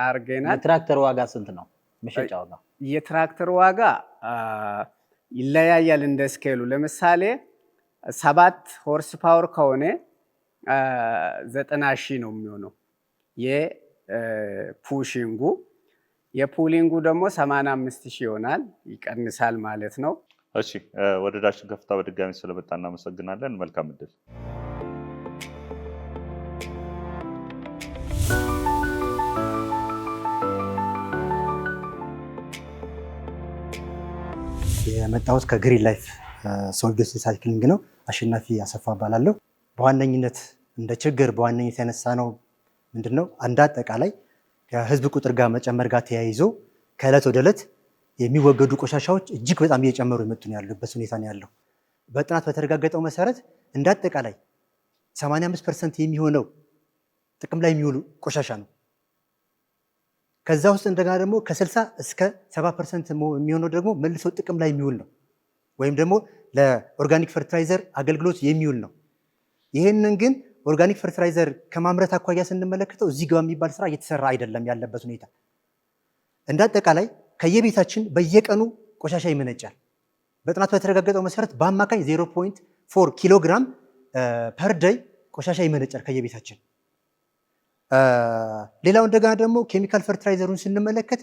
አርገናል። የትራክተር ዋጋ ስንት ነው መሸጫው ነው? የትራክተር ዋጋ ይለያያል እንደ ስኬሉ። ለምሳሌ 7 ሆርስ ፓወር ከሆነ 90,000 ነው የሚሆነው የፑሽንጉ። የፑሊንጉ ደግሞ 85,000 ይሆናል፣ ይቀንሳል ማለት ነው። እሺ፣ ወደ ዳሽን ከፍታ በድጋሚ ስለመጣ እናመሰግናለን። መልካም እድል። የመጣሁት ከግሪን ላይፍ ሶሊድ ሳይክሊንግ ነው። አሸናፊ አሰፋ እባላለሁ። በዋነኝነት እንደ ችግር በዋነኝነት ያነሳ ነው ምንድነው አንድ አጠቃላይ ከህዝብ ቁጥር ጋር መጨመር ጋር ተያይዞ ከዕለት ወደ ዕለት የሚወገዱ ቆሻሻዎች እጅግ በጣም እየጨመሩ የመጡ ነው ያሉበት ሁኔታ ነው ያለው። በጥናት በተረጋገጠው መሰረት እንደ አጠቃላይ 85% የሚሆነው ጥቅም ላይ የሚውሉ ቆሻሻ ነው። ከዛ ውስጥ እንደገና ደግሞ ከ60 እስከ 70% የሚሆነው ደግሞ መልሶ ጥቅም ላይ የሚውል ነው ወይም ደግሞ ለኦርጋኒክ ፈርቲላይዘር አገልግሎት የሚውል ነው። ይህንን ግን ኦርጋኒክ ፈርቲላይዘር ከማምረት አኳያ ስንመለከተው እዚህ ጋር የሚባል ስራ እየተሰራ አይደለም ያለበት ሁኔታ። እንደ አጠቃላይ ከየቤታችን በየቀኑ ቆሻሻ ይመነጫል። በጥናት በተረጋገጠው መሰረት በአማካኝ 0.4 ኪሎ ግራም ፐር ዴይ ቆሻሻ ይመነጫል ከየቤታችን። ሌላው እንደገና ደግሞ ኬሚካል ፈርቲላይዘሩን ስንመለከት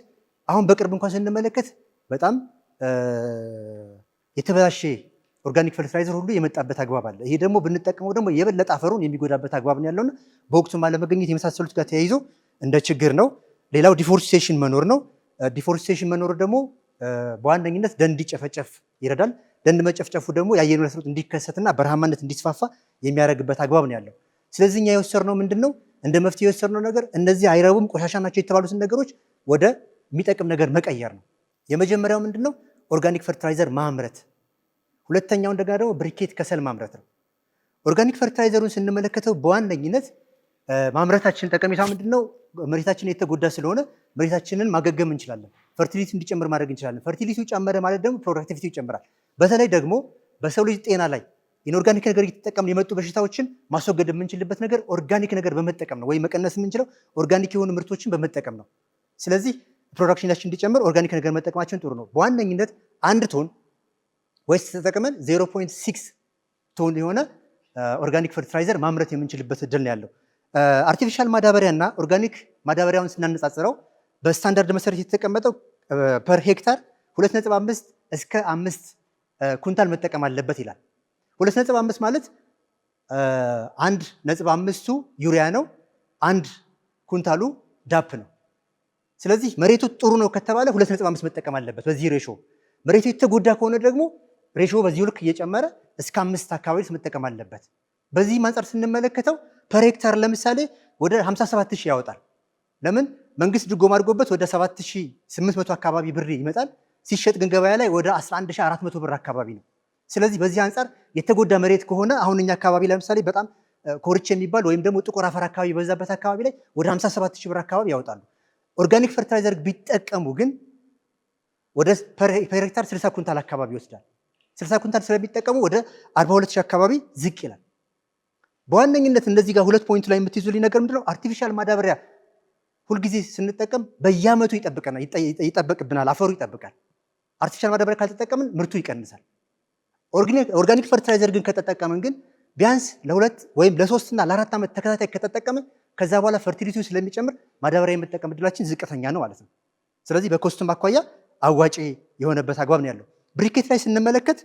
አሁን በቅርብ እንኳን ስንመለከት በጣም የተበላሸ ኦርጋኒክ ፈርቲላይዘር ሁሉ የመጣበት አግባብ አለ። ይሄ ደግሞ ብንጠቀመው ደግሞ የበለጠ አፈሩን የሚጎዳበት አግባብ ነው ያለውና በወቅቱ አለመገኘት የመሳሰሉት ጋር ተያይዞ እንደ ችግር ነው። ሌላው ዲፎሬስቴሽን መኖር ነው። ዲፎሬስቴሽን መኖር ደግሞ በዋነኝነት ደን እንዲጨፈጨፍ ይረዳል። ደን መጨፍጨፉ ደግሞ የአየር ንብረት ለውጥ እንዲከሰትና በረሃማነት እንዲስፋፋ የሚያደርግበት አግባብ ነው ያለው። ስለዚህ እኛ የወሰድነው ምንድነው እንደ መፍትሄ የወሰድነው ነገር እነዚህ አይረቡም ቆሻሻ ናቸው የተባሉትን ነገሮች ወደ የሚጠቅም ነገር መቀየር ነው። የመጀመሪያው ምንድነው ኦርጋኒክ ፈርቲላይዘር ማምረት ሁለተኛው እንደገና ደግሞ ብሪኬት ከሰል ማምረት ነው። ኦርጋኒክ ፈርቲላይዘሩን ስንመለከተው በዋነኝነት ማምረታችን ጠቀሜታ ምንድነው? መሬታችን የተጎዳ ስለሆነ መሬታችንን ማገገም እንችላለን። ፈርቲሊቲ እንዲጨምር ማድረግ እንችላለን። ፈርቲሊቲው ጨመረ ማለት ደግሞ ፕሮዳክቲቪቲው ይጨምራል። በተለይ ደግሞ በሰው ልጅ ጤና ላይ ኢንኦርጋኒክ ነገር እየተጠቀምን የመጡ በሽታዎችን ማስወገድ የምንችልበት ነገር ኦርጋኒክ ነገር በመጠቀም ነው፣ ወይ መቀነስ የምንችለው ኦርጋኒክ የሆኑ ምርቶችን በመጠቀም ነው። ስለዚህ ፕሮዳክሽናችን እንዲጨምር ኦርጋኒክ ነገር መጠቀማችን ጥሩ ነው። በዋነኝነት 1 ቶን ዌስት ተጠቅመን 0.6 ቶን የሆነ ኦርጋኒክ ፈርቲላይዘር ማምረት የምንችልበት እድል ነው ያለው። አርቲፊሻል ማዳበሪያ እና ኦርጋኒክ ማዳበሪያውን ስናነጻጽረው በስታንዳርድ መሰረት የተቀመጠው ፐር ሄክታር 2.5 እስከ 5 ኩንታል መጠቀም አለበት ይላል። 2.5 ማለት 1.5ቱ ዩሪያ ነው፣ 1 ኩንታሉ ዳፕ ነው። ስለዚህ መሬቱ ጥሩ ነው ከተባለ 2.5 መጠቀም አለበት በዚህ ሬሾ። መሬቱ የተጎዳ ከሆነ ደግሞ ሬሾ በዚህ ልክ እየጨመረ እስከ 5 አካባቢ መጠቀም አለበት። በዚህ አንጻር ስንመለከተው ፐር ሄክታር ለምሳሌ ወደ 57000 ያወጣል። ለምን? መንግስት ድጎማ አድርጎበት ወደ 7800 አካባቢ ብር ይመጣል። ሲሸጥ ግን ገበያ ላይ ወደ 11400 ብር አካባቢ ነው። ስለዚህ በዚህ አንጻር የተጎዳ መሬት ከሆነ አሁን እኛ አካባቢ ለምሳሌ በጣም ኮርቼ የሚባል ወይም ደግሞ ጥቁር አፈር አካባቢ በዛበት አካባቢ ላይ ወደ 57000 ብር አካባቢ ያወጣሉ። ኦርጋኒክ ፈርቲላይዘር ቢጠቀሙ ግን ወደ ፐር ሄክታር 60 ኩንታል አካባቢ ይወስዳል። 60 ኩንታል ስለሚጠቀሙ ወደ 42000 አካባቢ ዝቅ ይላል። በዋነኝነት እነዚህ ጋር 2 ፖይንቱ ላይ የምትይዙልኝ ነገር ምንድነው? አርቲፊሻል ማዳበሪያ ሁልጊዜ ስንጠቀም በየአመቱ ይጠበቅብናል፣ አፈሩ ይጠብቃል። አርቲፊሻል ማዳበሪያ ካልተጠቀምን ምርቱ ይቀንሳል። ኦርጋኒክ ፈርቲላይዘር ግን ከተጠቀምን ግን ቢያንስ ለ2 ወይም ለ3 እና ለ4 ዓመት ተከታታይ ከተጠቀምን ከዛ በኋላ ፈርቲሊቲው ስለሚጨምር ማዳበሪያ የመጠቀም እድላችን ዝቅተኛ ነው ማለት ነው። ስለዚህ በኮስቱም አኳያ አዋጪ የሆነበት አግባብ ነው ያለው። ብሪኬት ላይ ስንመለከት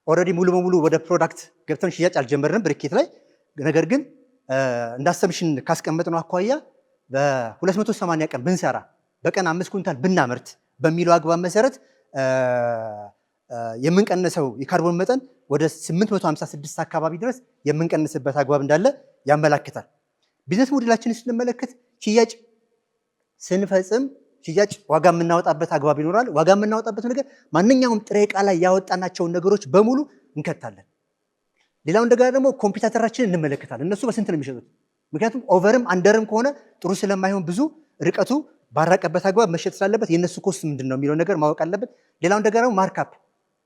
ኦልሬዲ ሙሉ በሙሉ ወደ ፕሮዳክት ገብተን ሽያጭ አልጀመርንም ብሪኬት ላይ። ነገር ግን እንዳሰብሽን ካስቀመጥነው አኳያ በ280 ቀን ብንሰራ በቀን 5 ኩንታል ብናመርት በሚለው አግባብ መሰረት የምንቀንሰው የካርቦን መጠን ወደ 856 አካባቢ ድረስ የምንቀንስበት አግባብ እንዳለ ያመላክታል። ቢዝነስ ሞዴላችንን ስንመለከት ሽያጭ ስንፈጽም ሽያጭ ዋጋ የምናወጣበት አግባብ ይኖራል። ዋጋ የምናወጣበት ነገር ማንኛውም ጥሬ ዕቃ ላይ ያወጣናቸውን ነገሮች በሙሉ እንከታለን። ሌላው እንደገና ደግሞ ኮምፒውተራችንን እንመለከታለን። እነሱ በስንት ነው የሚሸጡት? ምክንያቱም ኦቨርም አንደርም ከሆነ ጥሩ ስለማይሆን ብዙ ርቀቱ ባራቀበት አግባብ መሸጥ ስላለበት የእነሱ ኮስት ምንድን ነው የሚለው ነገር ማወቅ አለበት። ሌላው እንደገና ደግሞ ማርካፕ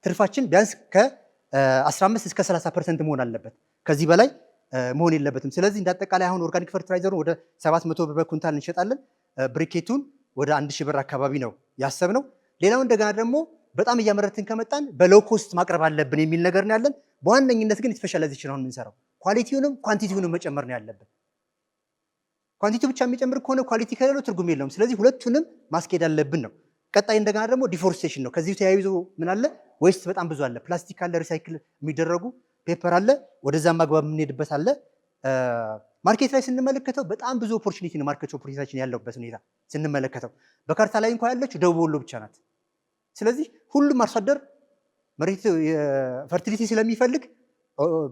ትርፋችን ቢያንስ ከ15 እስከ 30% መሆን አለበት። ከዚህ በላይ መሆን የለበትም። ስለዚህ እንዳጠቃላይ አሁን ኦርጋኒክ ፈርቲላይዘሩን ወደ 700 ብር በኩንታል እንሸጣለን። ብሪኬቱን ወደ 1000 ብር አካባቢ ነው ያሰብነው። ሌላው እንደገና ደግሞ በጣም እያመረትን ከመጣን በሎው ኮስት ማቅረብ አለብን የሚል ነገር ነው ያለን። በዋነኝነት ግን ስፔሻላይዜሽን አሁን የምንሰራው ኳሊቲውንም ኳንቲቲውንም መጨመር ነው ያለብን። ኳንቲቲው ብቻ የሚጨምር ከሆነ ኳሊቲ ከሌለው ትርጉም የለውም። ስለዚህ ሁለቱንም ማስኬድ አለብን ነው። ቀጣይ እንደገና ደግሞ ዲፎሬስቴሽን ነው። ከዚህ ተያይዞ ምን አለ? ዌስት በጣም ብዙ አለ። ፕላስቲክ አለ፣ ሪሳይክል የሚደረጉ ፔፐር አለ፣ ወደዛም አግባብ የምንሄድበት አለ። ማርኬት ላይ ስንመለከተው በጣም ብዙ ኦፖርቹኒቲ ነው። ማርኬት ኦፖርቹኒቲያችን ያለበት ሁኔታ ስንመለከተው በካርታ ላይ እንኳን ያለችው ደቡብ ወሎ ብቻ ናት። ስለዚህ ሁሉም አርሶ አደር መሬት ፈርቲሊቲ ስለሚፈልግ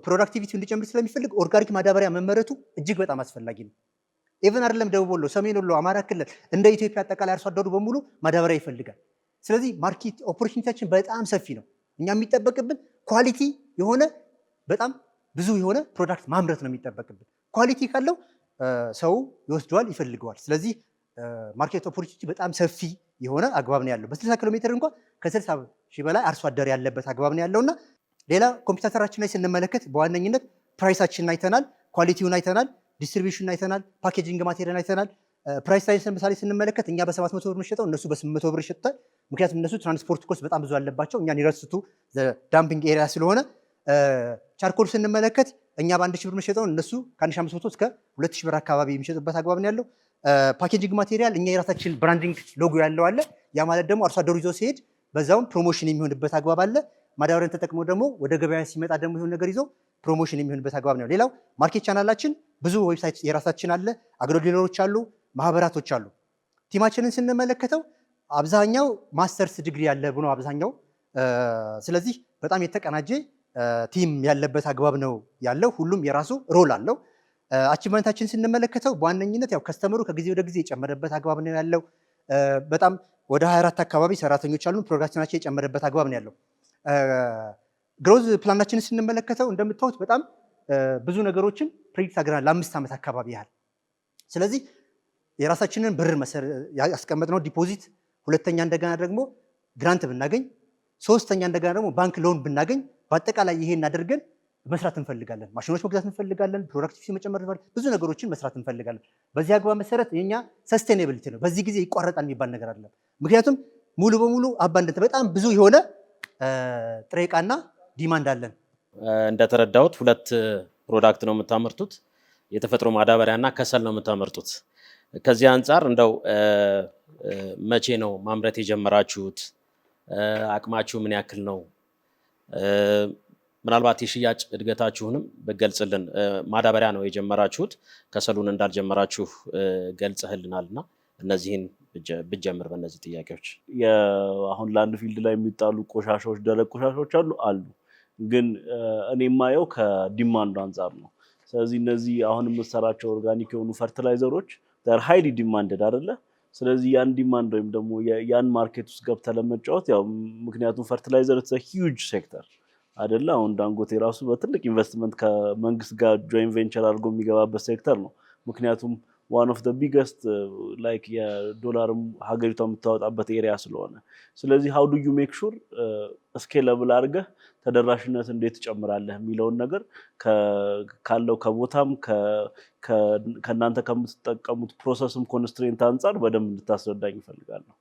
ፕሮዳክቲቪቲ እንዲጨምር ስለሚፈልግ ኦርጋኒክ ማዳበሪያ መመረቱ እጅግ በጣም አስፈላጊ ነው። ኢቨን አይደለም ደቡብ ወሎ፣ ሰሜን ወሎ፣ አማራ ክልል እንደ ኢትዮጵያ አጠቃላይ አርሶ አደሩ በሙሉ ማዳበሪያ ይፈልጋል። ስለዚህ ማርኬት ኦፖርቹኒቲያችን በጣም ሰፊ ነው። እኛ የሚጠበቅብን ኳሊቲ የሆነ በጣም ብዙ የሆነ ፕሮዳክት ማምረት ነው የሚጠበቅብን። ኳሊቲ ካለው ሰው ይወስደዋል፣ ይፈልገዋል። ስለዚህ ማርኬት ኦፖርቹኒቲ በጣም ሰፊ የሆነ አግባብ ነው ያለው። በ60 ኪሎ ሜትር እንኳን ከ60 ሺህ በላይ አርሶ አደር ያለበት አግባብ ነው ያለውና ሌላ ኮምፒውተራችን ላይ ስንመለከት በዋነኝነት ፕራይሳችንን አይተናል፣ ኳሊቲውን አይተናል፣ ዲስትሪቢዩሽን አይተናል፣ ፓኬጂንግ ማቴሪያል አይተናል። ፕራይስ ላይ ለምሳሌ ስንመለከት እኛ በ700 ብር የምንሸጠው እነሱ በ800 ብር ይሸጣል። ምክንያቱም እነሱ ትራንስፖርት ኮስት በጣም ብዙ አለባቸው፣ እኛን ይረስቱ ዳምፒንግ ኤሪያ ስለሆነ። ቻርኮል ስንመለከት እኛ በ1000 ብር የምንሸጠው እነሱ ከ1500 እስከ 2000 ብር አካባቢ የሚሸጡበት አግባብ ነው ያለው። ፓኬጂንግ ማቴሪያል እኛ የራሳችን ብራንዲንግ ሎጎ ያለው አለ። ያ ማለት ደግሞ አርሶ አደሩ ይዞ ሲሄድ በዛውም ፕሮሞሽን የሚሆንበት አግባብ አለ። ማዳበሪያን ተጠቅሞ ደግሞ ወደ ገበያ ሲመጣ ደግሞ ይሁን ነገር ይዞ ፕሮሞሽን የሚሆንበት አግባብ ነው። ሌላው ማርኬት ቻናላችን ብዙ ዌብሳይት የራሳችን አለ፣ አግሮ ዲለሮች አሉ፣ ማህበራቶች አሉ። ቲማችንን ስንመለከተው አብዛኛው ማስተርስ ዲግሪ ያለ ነው አብዛኛው። ስለዚህ በጣም የተቀናጀ ቲም ያለበት አግባብ ነው ያለው። ሁሉም የራሱ ሮል አለው። አቺቭመንታችን ስንመለከተው በዋነኝነት ያው ከስተመሩ ከጊዜ ወደ ጊዜ የጨመረበት አግባብ ነው ያለው። በጣም ወደ 24 አካባቢ ሰራተኞች አሉ። ፕሮዳክሽናቸው የጨመረበት አግባብ ነው ያለው። ግሮዝ ፕላናችንን ስንመለከተው እንደምታዩት በጣም ብዙ ነገሮችን ፕሬዲክት አድርገናል ለ5 ዓመት አካባቢ ያህል። ስለዚህ የራሳችንን ብር ያስቀመጥነው ዲፖዚት፣ ሁለተኛ እንደገና ደግሞ ግራንት ብናገኝ፣ ሶስተኛ እንደገና ደግሞ ባንክ ሎን ብናገኝ በአጠቃላይ ይሄን አድርገን መስራት እንፈልጋለን። ማሽኖች መግዛት እንፈልጋለን። ፕሮዳክቲቪቲ መጨመር ብዙ ነገሮችን መስራት እንፈልጋለን። በዚህ አግባብ መሰረት የኛ ሰስቴኔቢሊቲ ነው። በዚህ ጊዜ ይቋረጣል የሚባል ነገር አይደለም። ምክንያቱም ሙሉ በሙሉ አባንደንት በጣም ብዙ የሆነ ጥሬ ዕቃና ዲማንድ አለን። እንደተረዳሁት 2 ፕሮዳክት ነው የምታመርቱት፣ የተፈጥሮ ማዳበሪያ እና ከሰል ነው የምታመርቱት። ከዚህ አንጻር እንደው መቼ ነው ማምረት የጀመራችሁት? አቅማችሁ ምን ያክል ነው? ምናልባት የሽያጭ እድገታችሁንም በገልጽልን። ማዳበሪያ ነው የጀመራችሁት፣ ከሰሉን እንዳልጀመራችሁ ገልጽህልናልና እነዚህን ብጀምር በእነዚህ ጥያቄዎች። አሁን ለአንድ ፊልድ ላይ የሚጣሉ ቆሻሻዎች፣ ደረቅ ቆሻሻዎች አሉ፣ ግን እኔ የማየው ከዲማንዱ አንጻር ነው። ስለዚህ እነዚህ አሁን የምትሰራቸው ኦርጋኒክ የሆኑ ፈርቲላይዘሮች ሃይሊ ዲማንድድ አይደለ? ስለዚህ ያን ዲማንድ ወይም ደግሞ ያን ማርኬት ውስጥ ገብተህ ለመጫወት ያው ምክንያቱም ፈርቲላይዘር ሂውጅ ሴክተር አይደለ? አሁን ዳንጎቴ ራሱ በትልቅ ኢንቨስትመንት ከመንግስት ጋር ጆይንት ቬንቸር አድርጎ የሚገባበት ሴክተር ነው። ምክንያቱም ዋን ኦፍ ቢገስት ላይክ የዶላርም ሀገሪቷ የምታወጣበት ኤሪያ ስለሆነ፣ ስለዚህ ሀው ዱ ዩ ሜክ ሹር ስኬለብል አድርገህ ተደራሽነት እንዴት ትጨምራለህ የሚለውን ነገር ካለው ከቦታም ከእናንተ ከምትጠቀሙት ፕሮሰስም ኮንስትሬንት አንጻር በደንብ እንድታስረዳኝ ይፈልጋለሁ።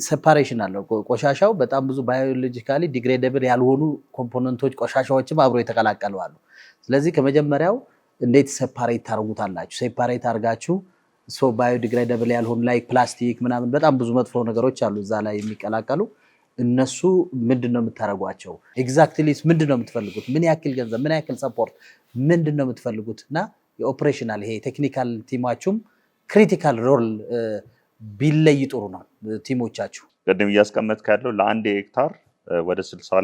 ሴፓሬሽን አለው። ቆሻሻው በጣም ብዙ ባዮሎጂካሊ ዲግሬደብል ያልሆኑ ኮምፖነንቶች ቆሻሻዎችም አብሮ የተቀላቀሉ አሉ። ስለዚህ ከመጀመሪያው እንዴት ሴፓሬት ታርጉታላችሁ? ሴፓሬት አርጋችሁ ባዮዲግሬደብል ያልሆኑ ላይ ፕላስቲክ ምናምን በጣም ብዙ መጥፎ ነገሮች አሉ እዛ ላይ የሚቀላቀሉ። እነሱ ምንድነው የምታረጓቸው? ኤግዛክትሊ ምንድነው የምትፈልጉት? ምን ያክል ገንዘብ፣ ምን ያክል ሰፖርት፣ ምንድነው የምትፈልጉት? እና የኦፕሬሽናል ይሄ ቴክኒካል ቲማችሁም ክሪቲካል ሮል ቢለይ ጥሩ ነው። ቲሞቻችሁ ቅድም እያስቀመጥክ ያለው ለ1 ሄክታር ወደ 60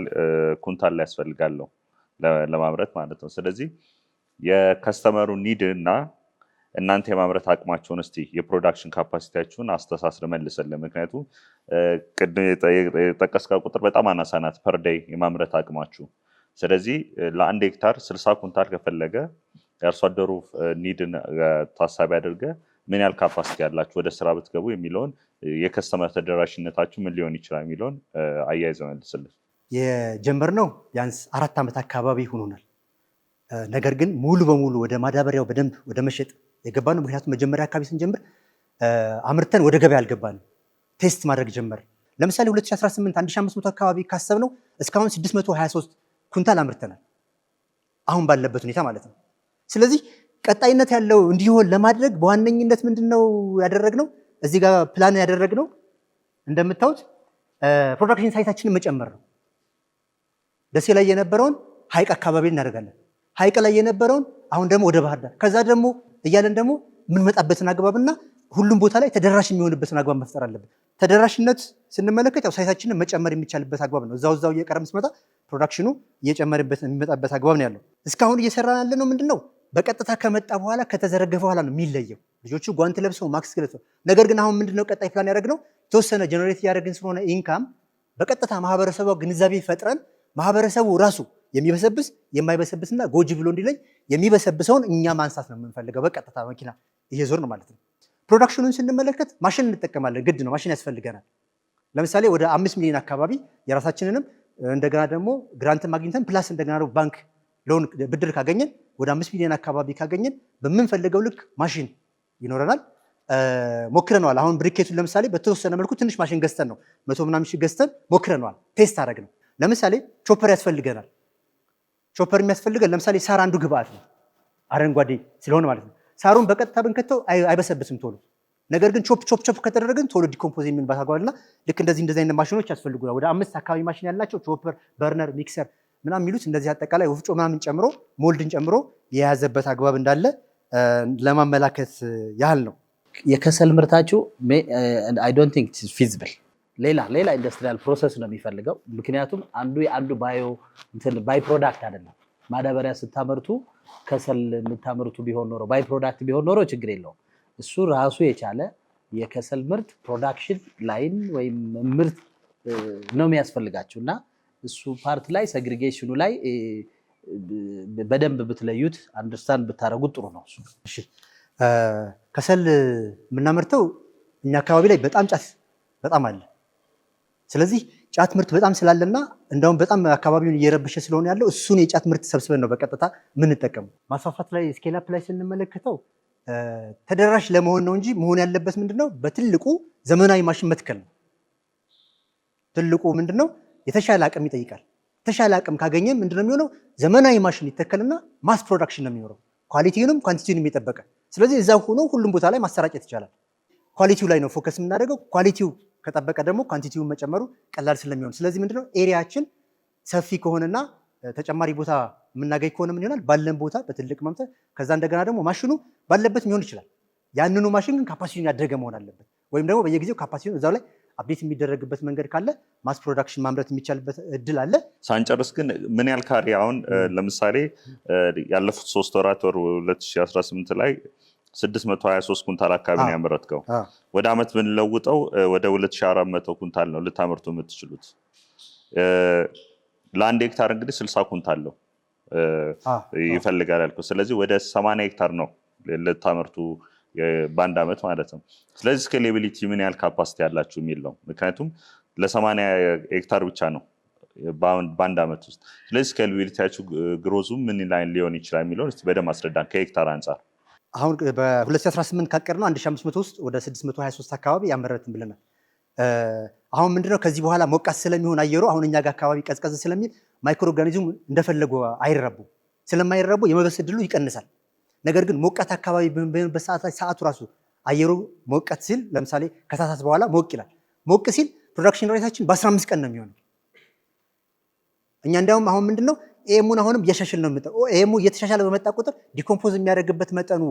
ኩንታል ላይ ያስፈልጋለሁ ለማምረት ማለት ነው። ስለዚህ የከስተመሩ ኒድ እና እናንተ የማምረት አቅማችሁን እስቲ የፕሮዳክሽን ካፓሲቲያችሁን አስተሳስረ መልሰልን። ምክንያቱም ቅድም የጠቀስከው ቁጥር በጣም አናሳ ናት ፐር ዴይ የማምረት አቅማችሁ። ስለዚህ ለ1 ሄክታር 60 ኩንታል ከፈለገ የአርሶ አደሩ ኒድን ታሳቢ አድርገ ምን ያህል ካፓሲቲ ያላችሁ ወደ ስራ ብትገቡ የሚለውን የከስተመር ተደራሽነታችሁ ምን ሊሆን ይችላል የሚለውን አያይዘው መልስልን። የጀመርነው ቢያንስ 4 ዓመት አካባቢ ሆኖናል። ነገር ግን ሙሉ በሙሉ ወደ ማዳበሪያው በደንብ ወደ መሸጥ የገባነው ምክንያቱም መጀመሪያ አካባቢ ስንጀምር አምርተን ወደ ገበያ አልገባንም። ቴስት ማድረግ ጀመር። ለምሳሌ 2018 1500 አካባቢ ካሰብነው እስካሁን 623 ኩንታል አምርተናል፣ አሁን ባለበት ሁኔታ ማለት ነው። ስለዚህ ቀጣይነት ያለው እንዲሆን ለማድረግ በዋነኝነት ምንድነው ያደረግነው? እዚህ ጋር ፕላን ያደረግነው እንደምታዩት ፕሮዳክሽን ሳይታችንን መጨመር ነው። ደሴ ላይ የነበረውን ሀይቅ አካባቢ እናደርጋለን። ሀይቅ ላይ የነበረውን አሁን ደግሞ ወደ ባህር ዳር፣ ከዛ ደግሞ እያለን ደግሞ የምንመጣበትን አግባብና ሁሉም ቦታ ላይ ተደራሽ የሚሆንበትን አግባብ መፍጠር አለብን። ተደራሽነት ስንመለከት ያው ሳይታችንን መጨመር የሚቻልበት አግባብ ነው። እዛው እየቀረም ሲመጣ ፕሮዳክሽኑ እየጨመረበት የሚመጣበት አግባብ ነው ያለው። እስካሁን እየሰራን ያለ ነው ምንድነው በቀጥታ ከመጣ በኋላ ከተዘረገፈ በኋላ ነው የሚለየው። ልጆቹ ጓንት ለብሰው ማክስ ለብሰው። ነገር ግን አሁን ምንድነው ቀጣይ ፕላን ያደረግነው የተወሰነ ጀነሬት እያደረግን ስለሆነ ኢንካም በቀጥታ ማህበረሰቡ ግንዛቤ ፈጥረን ማህበረሰቡ ራሱ የሚበሰብስ የማይበሰብስና ጎጂ ብሎ እንዲለኝ የሚበሰብሰውን እኛ ማንሳት ነው የምንፈልገው። በቀጥታ መኪና እየዞር ነው ማለት ነው። ፕሮዳክሽኑን ስንመለከት ማሽን እንጠቀማለን፣ ግድ ነው፣ ማሽን ያስፈልገናል። ለምሳሌ ወደ 5 ሚሊዮን አካባቢ የራሳችንንም እንደገና ደግሞ ግራንት ማግኝተን ፕላስ እንደገና ደግሞ ባንክ ሎን ብድር ካገኘን ወደ 5 ሚሊዮን አካባቢ ካገኘን በምንፈልገው ልክ ማሽን ይኖረናል። ሞክረነዋል። አሁን ብሪኬቱን ለምሳሌ በተወሰነ መልኩ ትንሽ ማሽን ገዝተን ነው 100 ምናምን ሺህ ገዝተን ሞክረነዋል፣ ቴስት አደረግነው። ለምሳሌ ቾፐር ያስፈልገናል። ቾፐር የሚያስፈልገን ለምሳሌ ሳር አንዱ ግብአት ነው፣ አረንጓዴ ስለሆነ ማለት ነው። ሳሩን በቀጥታ ብንከተው አይበሰብስም ቶሎ። ነገር ግን ቾፕ ከተደረገን ቶሎ ዲኮምፖዝ የሚልባት አግባብና ልክ እንደዚህ አይነት ማሽኖች ያስፈልጉናል። ወደ 5 አካባቢ ማሽን ያላቸው ቾፐር፣ በርነር፣ ሚክሰር ምናምን የሚሉት እንደዚህ አጠቃላይ ወፍጮ ምናምን ጨምሮ ሞልድን ጨምሮ የያዘበት አግባብ እንዳለ ለማመላከት ያህል ነው። የከሰል ምርታችሁ አይ ዶንት ቲንክ ኢትስ ፊዚብል ሌላ ኢንዱስትሪያል ፕሮሰስ ነው የሚፈልገው። ምክንያቱም አንዱ ባይ ፕሮዳክት አይደለም። ማዳበሪያ ስታመርቱ ከሰል የምታመርቱ ቢሆን ኖሮ ባይ ፕሮዳክት ቢሆን ኖሮ ችግር የለውም። እሱ ራሱ የቻለ የከሰል ምርት ፕሮዳክሽን ላይን ወይም ምርት ነው የሚያስፈልጋችሁ እና እሱ ፓርት ላይ ሴግሪጌሽኑ ላይ በደንብ ብትለዩት አንደርስታንድ ብታረጉት ጥሩ ነው። እሺ ከሰል የምናመርተው እኛ አካባቢ ላይ በጣም ጫት በጣም አለ። ስለዚህ ጫት ምርት በጣም ስላለና እንደውም በጣም አካባቢውን እየረበሸ ስለሆነ ያለው እሱን የጫት ምርት ሰብስበን ነው በቀጥታ የምንጠቀመው። ማስፋፋት ላይ ስኬል አፕ ላይ ስንመለከተው ተደራሽ ለመሆን ነው እንጂ መሆን ያለበት ምንድነው በትልቁ ዘመናዊ ማሽን መትከል ነው። ትልቁ ምንድነው የተሻለ አቅም ይጠይቃል። የተሻለ አቅም ካገኘ ምንድነው የሚሆነው ዘመናዊ ማሽን ይተከልና ማስ ፕሮዳክሽን ነው የሚኖረው፣ ኳሊቲውንም ኳንቲቲውንም የጠበቀ። ስለዚህ እዛው ሆኖ ሁሉም ቦታ ላይ ማሰራጨት ይቻላል። ኳሊቲው ላይ ነው ፎከስ የምናደርገው። ኳሊቲው ከጠበቀ ደግሞ ኳንቲቲውን መጨመሩ ቀላል ስለሚሆን፣ ስለዚህ ምንድነው ኤሪያችን ሰፊ ከሆነና ተጨማሪ ቦታ የምናገኝ ከሆነ ምን ይሆናል ባለን ቦታ በትልቅ መምተር፣ ከዛ እንደገና ደግሞ ማሽኑ ባለበት ሊሆን ይችላል። ያንኑ ማሽን ግን ካፓሲቲውን ያደረገ መሆን አለበት፣ ወይም ደግሞ በየጊዜው ካፓሲቲውን እዛው ላይ አፕዴት የሚደረግበት መንገድ ካለ ማስ ፕሮዳክሽን ማምረት የሚቻልበት እድል አለ። ሳንጨርስ ግን ምን ያህል ካሬ አሁን ለምሳሌ ያለፉት 3 ወራት ወር 2018 ላይ 623 ኩንታል አካባቢ ነው ያመረትከው። ወደ አመት ብንለውጠው ወደ 2400 ኩንታል ነው ልታመርቱ የምትችሉት። ለአንድ ሄክታር እንግዲህ 60 ኩንታል ነው ይፈልጋል ያልኩት። ስለዚህ ወደ 80 ሄክታር ነው ልታመርቱ በአንድ አመት ማለት ነው። ስለዚህ ስኬሌቢሊቲ ምን ያህል ካፓሲቲ ያላችሁ የሚል ነው። ምክንያቱም ለ80 ሄክታር ብቻ ነው በአንድ አመት ውስጥ። ስለዚህ ስኬሌቢሊቲያችሁ ግሮዙ ምን ላይ ሊሆን ይችላል የሚለውን እስቲ በደንብ አስረዳን ከሄክታር አንጻር። አሁን በ2018 ካቀድነው 1500 ውስጥ ወደ 623 አካባቢ ያመረትን ብለናል። አሁን ምንድነው ከዚህ በኋላ ሞቃት ስለሚሆን አየሩ አሁን እኛ ጋር አካባቢ ቀዝቀዝ ስለሚል ማይክሮ ኦርጋኒዝሙ እንደፈለጉ አይረቡ፣ ስለማይረቡ የመበሰል ዕድሉ ይቀንሳል። ነገር ግን ሞቃት አካባቢ በሚሆንበት ሰዓት ላይ ሰዓቱ ራሱ አየሩ ሞቃት ሲል ለምሳሌ ከታህሳስ በኋላ ሞቅ ይላል። ሞቅ ሲል ፕሮዳክሽን ሬታችን በ15 ቀን ነው የሚሆነው። እኛ እንዲያውም አሁን ምንድነው ኤሙን አሁንም እያሻሽል ነው የምጠው። ኤሙ እየተሻሻለ በመጣ ቁጥር ዲኮምፖዝ የሚያደርግበት መጠኑ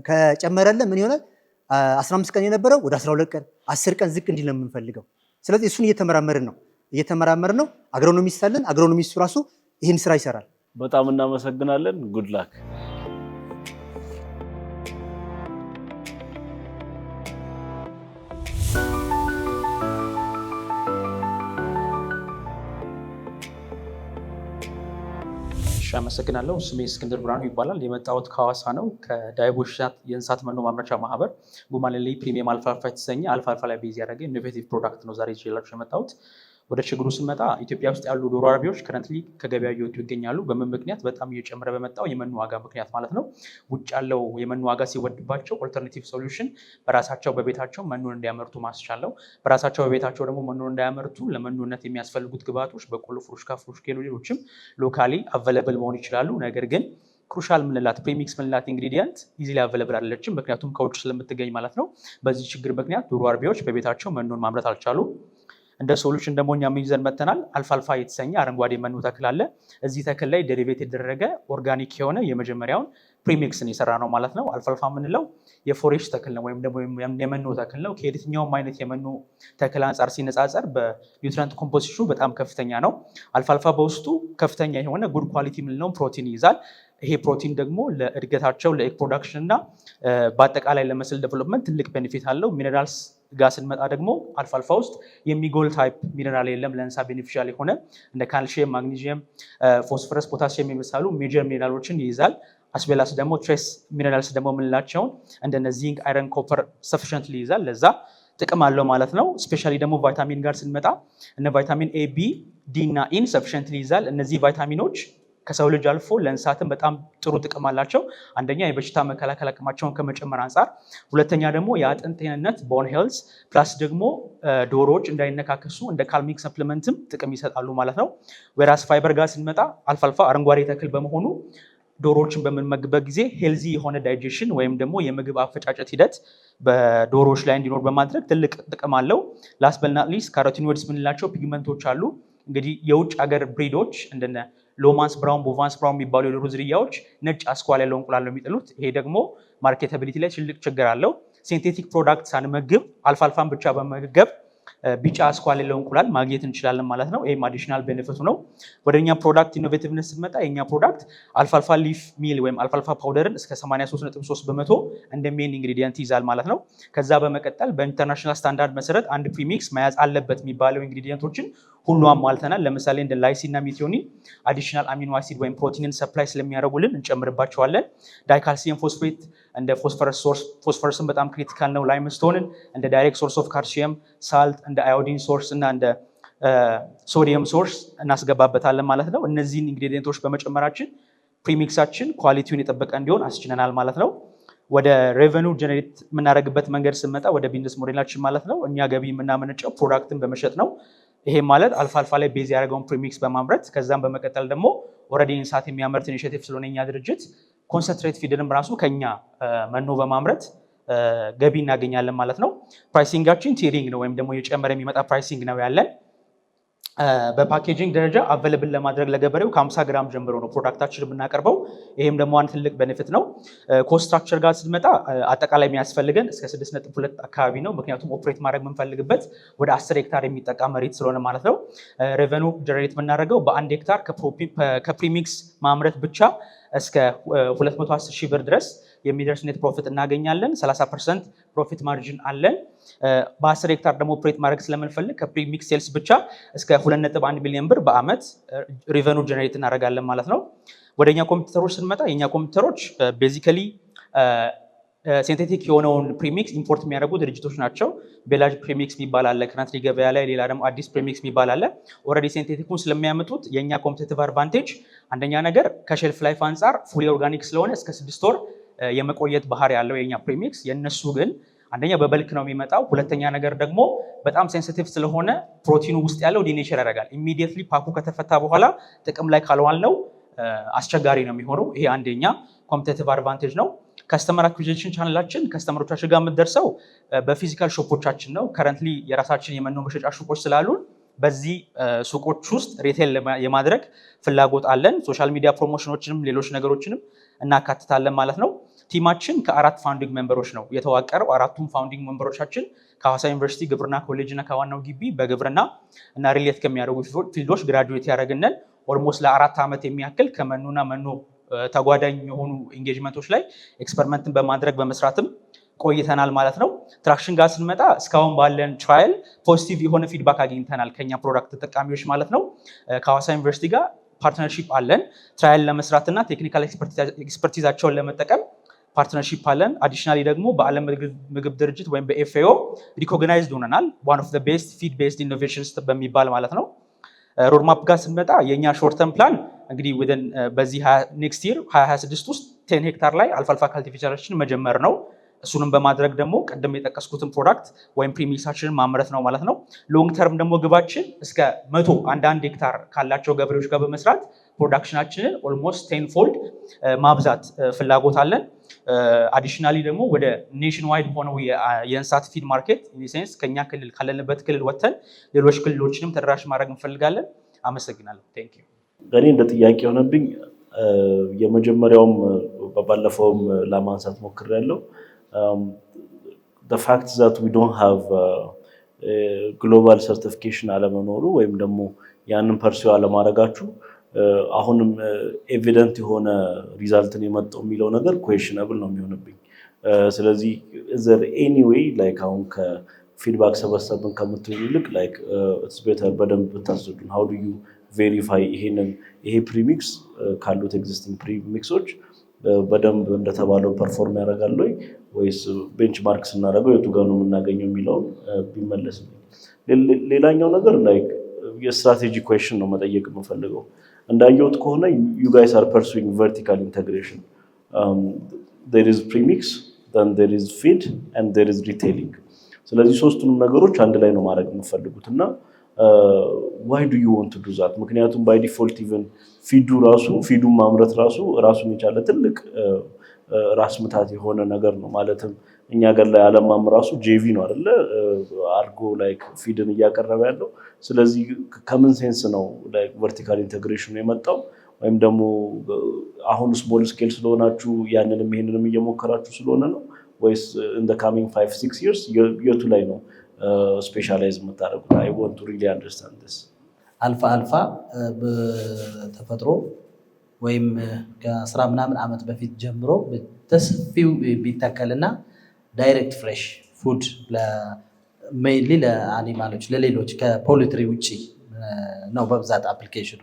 ከጨመረልን ምን ይሆናል 15 ቀን የነበረው ወደ 12 ቀን 10 ቀን ዝቅ እንዲል ነው የምንፈልገው። ስለዚህ እሱን እየተመራመርን ነው። አግሮኖሚስት አለን። አግሮኖሚስቱ ራሱ ይህን ስራ ይሰራል። በጣም እናመሰግናለን። ጉድ ላክ። አመሰግናለሁ። ስሜ እስክንድር ብርሃኑ ይባላል። የመጣሁት ከሐዋሳ ነው። ከዳይቦሽ የእንስሳት መኖ ማምረቻ ማህበር ጉማሌ ፕሪሚየም አልፋልፋ የተሰኘ አልፋልፋ ላይ ቤዝ ያደረገ ኢኖቬቲቭ ፕሮዳክት ነው ዛሬ ይዤላችሁ የመጣሁት። ወደ ችግሩ ስንመጣ ኢትዮጵያ ውስጥ ያሉ ዶሮ አርቢዎች ከረንትሊ ከገበያ እየወጡ ይገኛሉ። በምን ምክንያት? በጣም እየጨመረ በመጣው የመኖ ዋጋ ምክንያት ማለት ነው። ውጭ ያለው የመኖ ዋጋ ሲወድባቸው ኦልተርናቲቭ ሶሉሽን በራሳቸው በቤታቸው መኖን እንዲያመርቱ ማስቻለው። በራሳቸው በቤታቸው ደግሞ መኖን እንዳያመርቱ ለመኖነት የሚያስፈልጉት ግብዓቶች በቆሎ፣ ፍሩሽካ፣ ፍሩሽኬሎ ሌሎችም ሎካሊ አቬለብል መሆን ይችላሉ። ነገር ግን ክሩሻል ምንላት ፕሪሚክስ ምንላት ኢንግሪዲየንት ኢዚሊ አቬለብል አይደለችም፣ ምክንያቱም ከውጭ ስለምትገኝ ማለት ነው። በዚህ ችግር ምክንያት ዶሮ አርቢዎች በቤታቸው መኖን ማምረት አልቻሉ። እንደ ሶሉሽን ደግሞ እኛም ይዘን መተናል። አልፋልፋ የተሰኘ አረንጓዴ መኖ ተክል አለ። እዚህ ተክል ላይ ዴሪቬት የተደረገ ኦርጋኒክ የሆነ የመጀመሪያውን ፕሪሚክስን የሰራ ነው ማለት ነው። አልፋልፋ የምንለው የፎሬስት ተክል ነው ወይም ደግሞ የመኖ ተክል ነው። ከየትኛውም አይነት የመኖ ተክል አንጻር ሲነጻጸር በኒውትሪንት ኮምፖዚሽኑ በጣም ከፍተኛ ነው። አልፋልፋ በውስጡ ከፍተኛ የሆነ ጉድ ኳሊቲ የምንለውን ፕሮቲን ይይዛል። ይሄ ፕሮቲን ደግሞ ለእድገታቸው ለኤግ ፕሮዳክሽን እና በአጠቃላይ ለመስል ዴቨሎፕመንት ትልቅ ቤኔፊት አለው። ሚነራልስ ጋር ስንመጣ ደግሞ አልፋልፋ ውስጥ የሚጎል ታይፕ ሚነራል የለም። ለእንስሳ ቤኔፊሻል የሆነ እንደ ካልሽየም፣ ማግኒዥየም፣ ፎስፈረስ፣ ፖታሲየም የመሳሉ ሜጀር ሚነራሎችን ይይዛል። አስቤላስ ደግሞ ትሬስ ሚነራልስ ደግሞ የምንላቸውን እንደነ ዚንክ፣ አይረን፣ ኮፐር ሰፊሽንትሊ ይይዛል። ለዛ ጥቅም አለው ማለት ነው። ስፔሻሊ ደግሞ ቫይታሚን ጋር ስንመጣ እነ ቫይታሚን ኤ፣ ቢ፣ ዲ እና ኢን ሰፊሽንትሊ ይይዛል። እነዚህ ቫይታሚኖች ከሰው ልጅ አልፎ ለእንስሳትም በጣም ጥሩ ጥቅም አላቸው። አንደኛ የበሽታ መከላከል አቅማቸውን ከመጨመር አንጻር፣ ሁለተኛ ደግሞ የአጥንት ጤንነት ቦን ሄልዝ፣ ፕላስ ደግሞ ዶሮዎች እንዳይነካከሱ እንደ ካልሚንግ ሰፕሊመንትም ጥቅም ይሰጣሉ ማለት ነው። ወራስ ፋይበር ጋር ስንመጣ አልፋልፋ አረንጓዴ ተክል በመሆኑ ዶሮዎችን በምንመግበት ጊዜ ሄልዚ የሆነ ዳይጀሽን ወይም ደግሞ የምግብ አፈጫጨት ሂደት በዶሮዎች ላይ እንዲኖር በማድረግ ትልቅ ጥቅም አለው። ላስት በት ናት ሊስት ካሮቲኖይድስ የምንላቸው ፒግመንቶች አሉ። እንግዲህ የውጭ ሀገር ብሪዶች እንደነ ሎማንስ ብራውን፣ ቦቫንስ ብራውን የሚባሉ የዶሮ ዝርያዎች ነጭ አስኳል ያለው እንቁላል ነው የሚጥሉት። ይሄ ደግሞ ማርኬታቢሊቲ ላይ ትልቅ ችግር አለው። ሲንቴቲክ ፕሮዳክት ሳንመግብ አልፋልፋን ብቻ በመገብ ቢጫ አስኳል ያለው እንቁላል ማግኘት እንችላለን ማለት ነው። ይሄም አዲሽናል ቤኔፊቱ ነው። ወደኛ ፕሮዳክት ኢኖቬቲቭነስ ስትመጣ የኛ ፕሮዳክት አልፋልፋ ሊፍ ሚል ወይም አልፋልፋ ፓውደርን እስከ 83.3% እንደ ሜን ኢንግሪዲየንት ይዛል ማለት ነው። ከዛ በመቀጠል በኢንተርናሽናል ስታንዳርድ መሰረት አንድ ፕሪሚክስ መያዝ አለበት የሚባለው ኢንግሪዲየንቶችን ሁሉ አሟልተናል። ለምሳሌ እንደ ላይሲን እና ሚቲዮኒን አዲሽናል አሚኖ አሲድ ወይም ፕሮቲንን ሰፕላይ ስለሚያደርጉልን እንጨምርባቸዋለን። ዳይካልሲየም ፎስፌት እንደ ፎስፈረስን በጣም ክሪቲካል ነው። ላይምስቶንን እንደ ዳይሬክት ሶርስ ኦፍ ካልሲየም፣ ሳልት እንደ አዮዲን ሶርስ እና እንደ ሶዲየም ሶርስ እናስገባበታለን ማለት ነው። እነዚህን ኢንግሪዲየንቶች በመጨመራችን ፕሪሚክሳችን ኳሊቲውን የጠበቀ እንዲሆን አስችለናል ማለት ነው። ወደ ሬቨኒው ጀነሬት የምናደርግበት መንገድ ስንመጣ ወደ ቢዝነስ ሞዴላችን ማለት ነው እኛ ገቢ የምናመነጨው ፕሮዳክትን በመሸጥ ነው። ይሄ ማለት አልፋ ላይ ቤዝ ያደረገውን ፕሪሚክስ በማምረት ከዛም በመቀጠል ደግሞ ኦልሬዲ እንስሳት የሚያመርት ኢኒሼቲቭ ስለሆነ እኛ ድርጅት ኮንሰንትሬት ፊድንም ራሱ ከኛ መኖ በማምረት ገቢ እናገኛለን ማለት ነው። ፕራይሲንጋችን ቲሪንግ ነው ወይም ደግሞ የጨመረ የሚመጣ ፕራይሲንግ ነው ያለን። በፓኬጂንግ ደረጃ አቬለብል ለማድረግ ለገበሬው ከ50 ግራም ጀምሮ ነው ፕሮዳክታችን የምናቀርበው። ይሄም ደግሞ አንድ ትልቅ ቤኔፊት ነው። ኮስት ስትራክቸር ጋር ስትመጣ አጠቃላይ የሚያስፈልገን እስከ 6.2 አካባቢ ነው። ምክንያቱም ኦፕሬት ማድረግ የምንፈልግበት ወደ 10 ሄክታር የሚጠቃ መሬት ስለሆነ ማለት ነው። ሬቨኒው ጀነሬት የምናደርገው በ1 ሄክታር ከፕሪሚክስ ማምረት ብቻ እስከ 210 ሺህ ብር ድረስ የሚደርስ ኔት ፕሮፊት እናገኛለን። 30% ፕሮፊት ማርጂን አለን። በ10 ሄክታር ደግሞ ኦፕሬት ማድረግ ስለምንፈልግ ከፕሪሚክስ ሴልስ ብቻ እስከ 2.1 ሚሊዮን ብር በአመት ሬቨኒው ጀነሬት እናደርጋለን ማለት ነው። ወደኛ ኮምፒውተሮች ስንመጣ የኛ ኮምፒውተሮች ቤዚካሊ ሴንቴቲክ የሆነውን ፕሪሚክስ ኢምፖርት የሚያደርጉ ድርጅቶች ናቸው። ቤላጅ ፕሪሚክስ የሚባል አለ ከረንትሊ ገበያ ላይ፣ ሌላ ደግሞ አዲስ ፕሪሚክስ የሚባል አለ። ኦልሬዲ ሴንቴቲኩን ስለሚያመጡት የኛ ኮምፒቲቲቭ አድቫንቴጅ አንደኛ ነገር ከሼልፍ ላይፍ አንጻር ፉሊ ኦርጋኒክ ስለሆነ እስከ 6 ወር የመቆየት ባህሪ ያለው የኛ ፕሪሚክስ። የነሱ ግን አንደኛ በበልክ ነው የሚመጣው፣ ሁለተኛ ነገር ደግሞ በጣም ሴንሲቲቭ ስለሆነ ፕሮቲኑ ውስጥ ያለው ዲኔቸር ያደርጋል። ኢሚዲየትሊ ፓኩ ከተፈታ በኋላ ጥቅም ላይ ካልዋልነው አስቸጋሪ ነው የሚሆነው። ይሄ አንደኛ ኮምፒቲቲቭ አድቫንቴጅ ነው። ከስተመር አኩዊዚሽን ቻናላችን ከስተመሮቻችን ጋር የምትደርሰው በፊዚካል ሾፖቻችን ነው። ከረንትሊ የራሳችን የመኖ መሸጫ ሱቆች ስላሉን በዚህ ሱቆች ውስጥ ሪቴል የማድረግ ፍላጎት አለን። ሶሻል ሚዲያ ፕሮሞሽኖችንም ሌሎች ነገሮችንም እናካትታለን ማለት ነው። ቲማችን ከ4 ፋውንዲንግ ሜምበሮች ነው የተዋቀረው። 4ቱም ፋውንዲንግ ሜምበሮቻችን ከሐዋሳ ዩኒቨርሲቲ ግብርና ኮሌጅ እና ከዋናው ግቢ በግብርና እና ሪሌት ከሚያደርጉ ፊልዶች ግራጁዌት ያደረግነን ኦልሞስት ለ4 ዓመት የሚያክል ከመኖና መኖ ተጓዳኝ የሆኑ ኢንጌጅመንቶች ላይ ኤክስፐሪመንትን በማድረግ በመስራትም ቆይተናል ማለት ነው። ትራክሽን ጋር ስንመጣ እስካሁን ባለን ትራያል ፖዚቲቭ የሆነ ፊድባክ አግኝተናል ከኛ ፕሮዳክት ተጠቃሚዎች ማለት ነው። ከሐዋሳ ዩኒቨርሲቲ ጋር ፓርትነርሺፕ አለን። ትራያል ለመስራትና ቴክኒካል ኤክስፐርቲዛቸውን ለመጠቀም ፓርትነርሺፕ አለን። አዲሽናሊ ደግሞ በዓለም ምግብ ድርጅት ወይም በኤፍኤኦ ሪኮግናይዝድ ሆነናል ዋን ኦፍ ዘ ቤስት ፊድ ቤዝድ ኢኖቬሽንስ በሚባል ማለት ነው። ሮድማፕ ጋር ስንመጣ የኛ ሾርት ተርም ፕላን እንግዲህ በዚህ ኔክስት ይር 2026 ውስጥ 10 ሄክታር ላይ አልፋልፋ ካልቲቬሽኖችን መጀመር ነው። እሱንም በማድረግ ደግሞ ቀደም የጠቀስኩትን ፕሮዳክት ወይም ፕሪሚክሳችንን ማምረት ነው ማለት ነው። ሎንግ ተርም ደግሞ ግባችን እስከ 100 አንዳንድ ሄክታር ካላቸው ገበሬዎች ጋር በመስራት ፕሮዳክሽናችንን ኦልሞስት 10 ፎልድ ማብዛት ፍላጎት አለን። አዲሽናሊ ደግሞ ወደ ኔሽን ዋይድ ሆነው የእንስሳት ፊድ ማርኬት ኢንሴንስ ከኛ ክልል ካለንበት ክልል ወጥተን ሌሎች ክልሎችንም ተደራሽ ማድረግ እንፈልጋለን። አመሰግናለሁ። ቴንክ ዩ። እኔ እንደ ጥያቄ የሆነብኝ የመጀመሪያውም ባለፈውም ለማንሳት ሞክሬያለሁ። the fact that we don't have ግሎባል ሰርቲፊኬሽን አለመኖሩ ወይም ደግሞ ያንን ፐርሲው አለማድረጋችሁ አሁንም ኤቪደንት የሆነ ሪዛልትን የመጣው የሚለው ነገር ኩዌሽነብል ነው የሚሆንብኝ። ስለዚህ is there any way like አሁን ከፊድባክ ሰበሰብን ከምትሉ ይልቅ like it's better በደንብ ብታስረዱን how do you verify ይሄ ፕሪሚክስ ካሉት ኤግዚስቲንግ ፕሪሚክሶች በደንብ እንደተባለው ፐርፎርም ያደርጋል ወይስ ቤንችማርክ ስናደርገው የቱ ጋር ነው የምናገኘው የሚለውን ቢመለስልኝ። ሌላኛው ነገር ላይክ የስትራቴጂ ኩዌሽን ነው መጠየቅ የምፈልገው። እንዳየሁት ከሆነ you guys are pursuing vertical integration. There is premix, then there is feed and there is retailing. ስለዚህ ሶስቱንም ነገሮች አንድ ላይ ነው ማድረግ የምፈልጉት እና why do you want to do that? ምክንያቱም by default even ፊዱን ማምረት ራሱን የቻለ ትልቅ ራስ ምታት የሆነ ነገር ነው። ማለትም እኛ ሀገር ላይ አለማም ራሱ ጄቪ ነው አይደለ አርጎ ላይክ ፊድን እያቀረበ ያለው። ስለዚህ ከምን ሴንስ ነው ላይክ ቨርቲካል ኢንተግሬሽን የመጣው? ወይም ደግሞ አሁን ስሞል ስኬል ስለሆናችሁ ያንንም ይሄንንም እየሞከራችሁ ስለሆነ ነው ወይስ in the coming 5-6 years የቱ ላይ ነው ስፔሻላይዝ የምታደርጉት? I want to really understand this. አልፋ በተፈጥሮ ወይም ከ10 ምናምን ዓመት በፊት ጀምሮ በተሰፊው ቢተከልና ዳይሬክት ፍሬሽ ፉድ ሜይንሊ ለአኒማሎች ለሌሎች ከፖሊትሪ ውጪ ነው በብዛት አፕሊኬሽኑ።